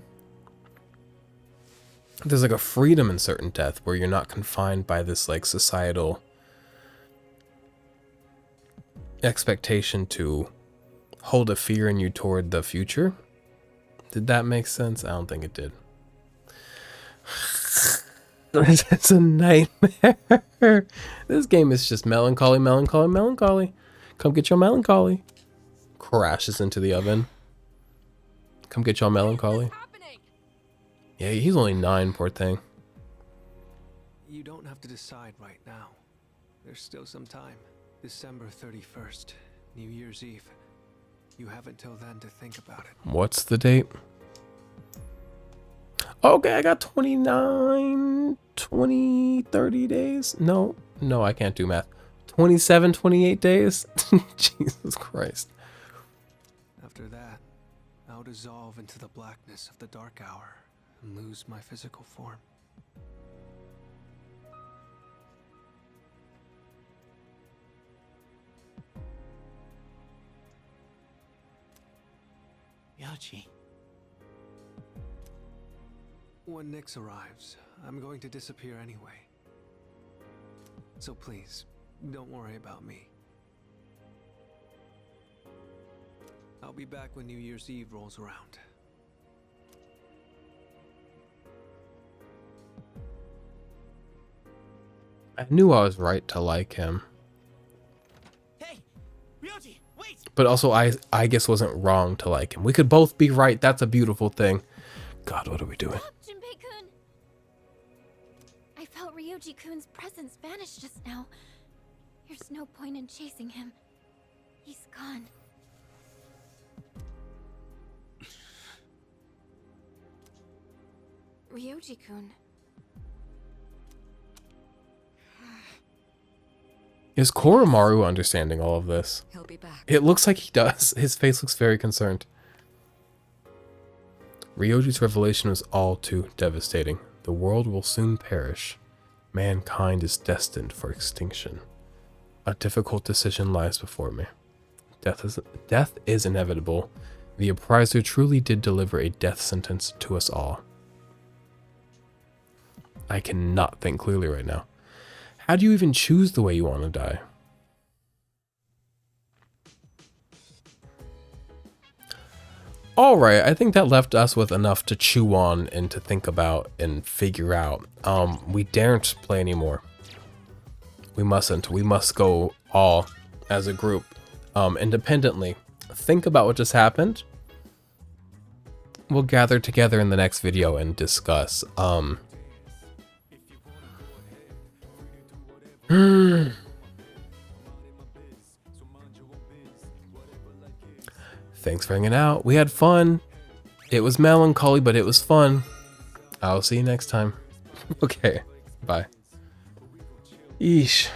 There's like a freedom in certain death where you're not confined by this like societal expectation to hold a fear in you toward the future. Did that make sense? I don't think it did. It's a nightmare. This game is just melancholy, melancholy, melancholy. Come get your melancholy. Crashes into the oven. Come get your melancholy. Yeah, he's only 9, poor thing. You don't have to decide right now. There's still some time. December 31st, New Year's Eve. You have until then to think about it. What's the date? Okay, I got 29, 20, 30 days. No, I can't do math. 27, 28 days? Jesus Christ. After that, I'll dissolve into the blackness of the dark hour and lose my physical form. Ryoji. When Nyx arrives, I'm going to disappear anyway. So please, don't worry about me. I'll be back when New Year's Eve rolls around. I knew I was right to like him. Hey, Ryoji, wait! But also, I guess wasn't wrong to like him. We could both be right. That's a beautiful thing. God, what are we doing? Stop, Junpei-kun! I felt Ryoji-kun's presence vanish just now. There's no point in chasing him. He's gone. Ryoji-kun. Is Koromaru understanding all of this? He'll be back. It looks like he does. His face looks very concerned. Ryoji's revelation was all too devastating. The world will soon perish. Mankind is destined for extinction. A difficult decision lies before me. Death is inevitable. The appraiser truly did deliver a death sentence to us all. I cannot think clearly right now. How do you even choose the way you want to die? Alright, I think that left us with enough to chew on and to think about and figure out. We daren't play anymore. We mustn't. We must go all as a group, independently. Think about what just happened. We'll gather together in the next video and discuss. Thanks for hanging out. We had fun. It was melancholy, but it was fun. I'll see you next time. Okay, bye. Eesh.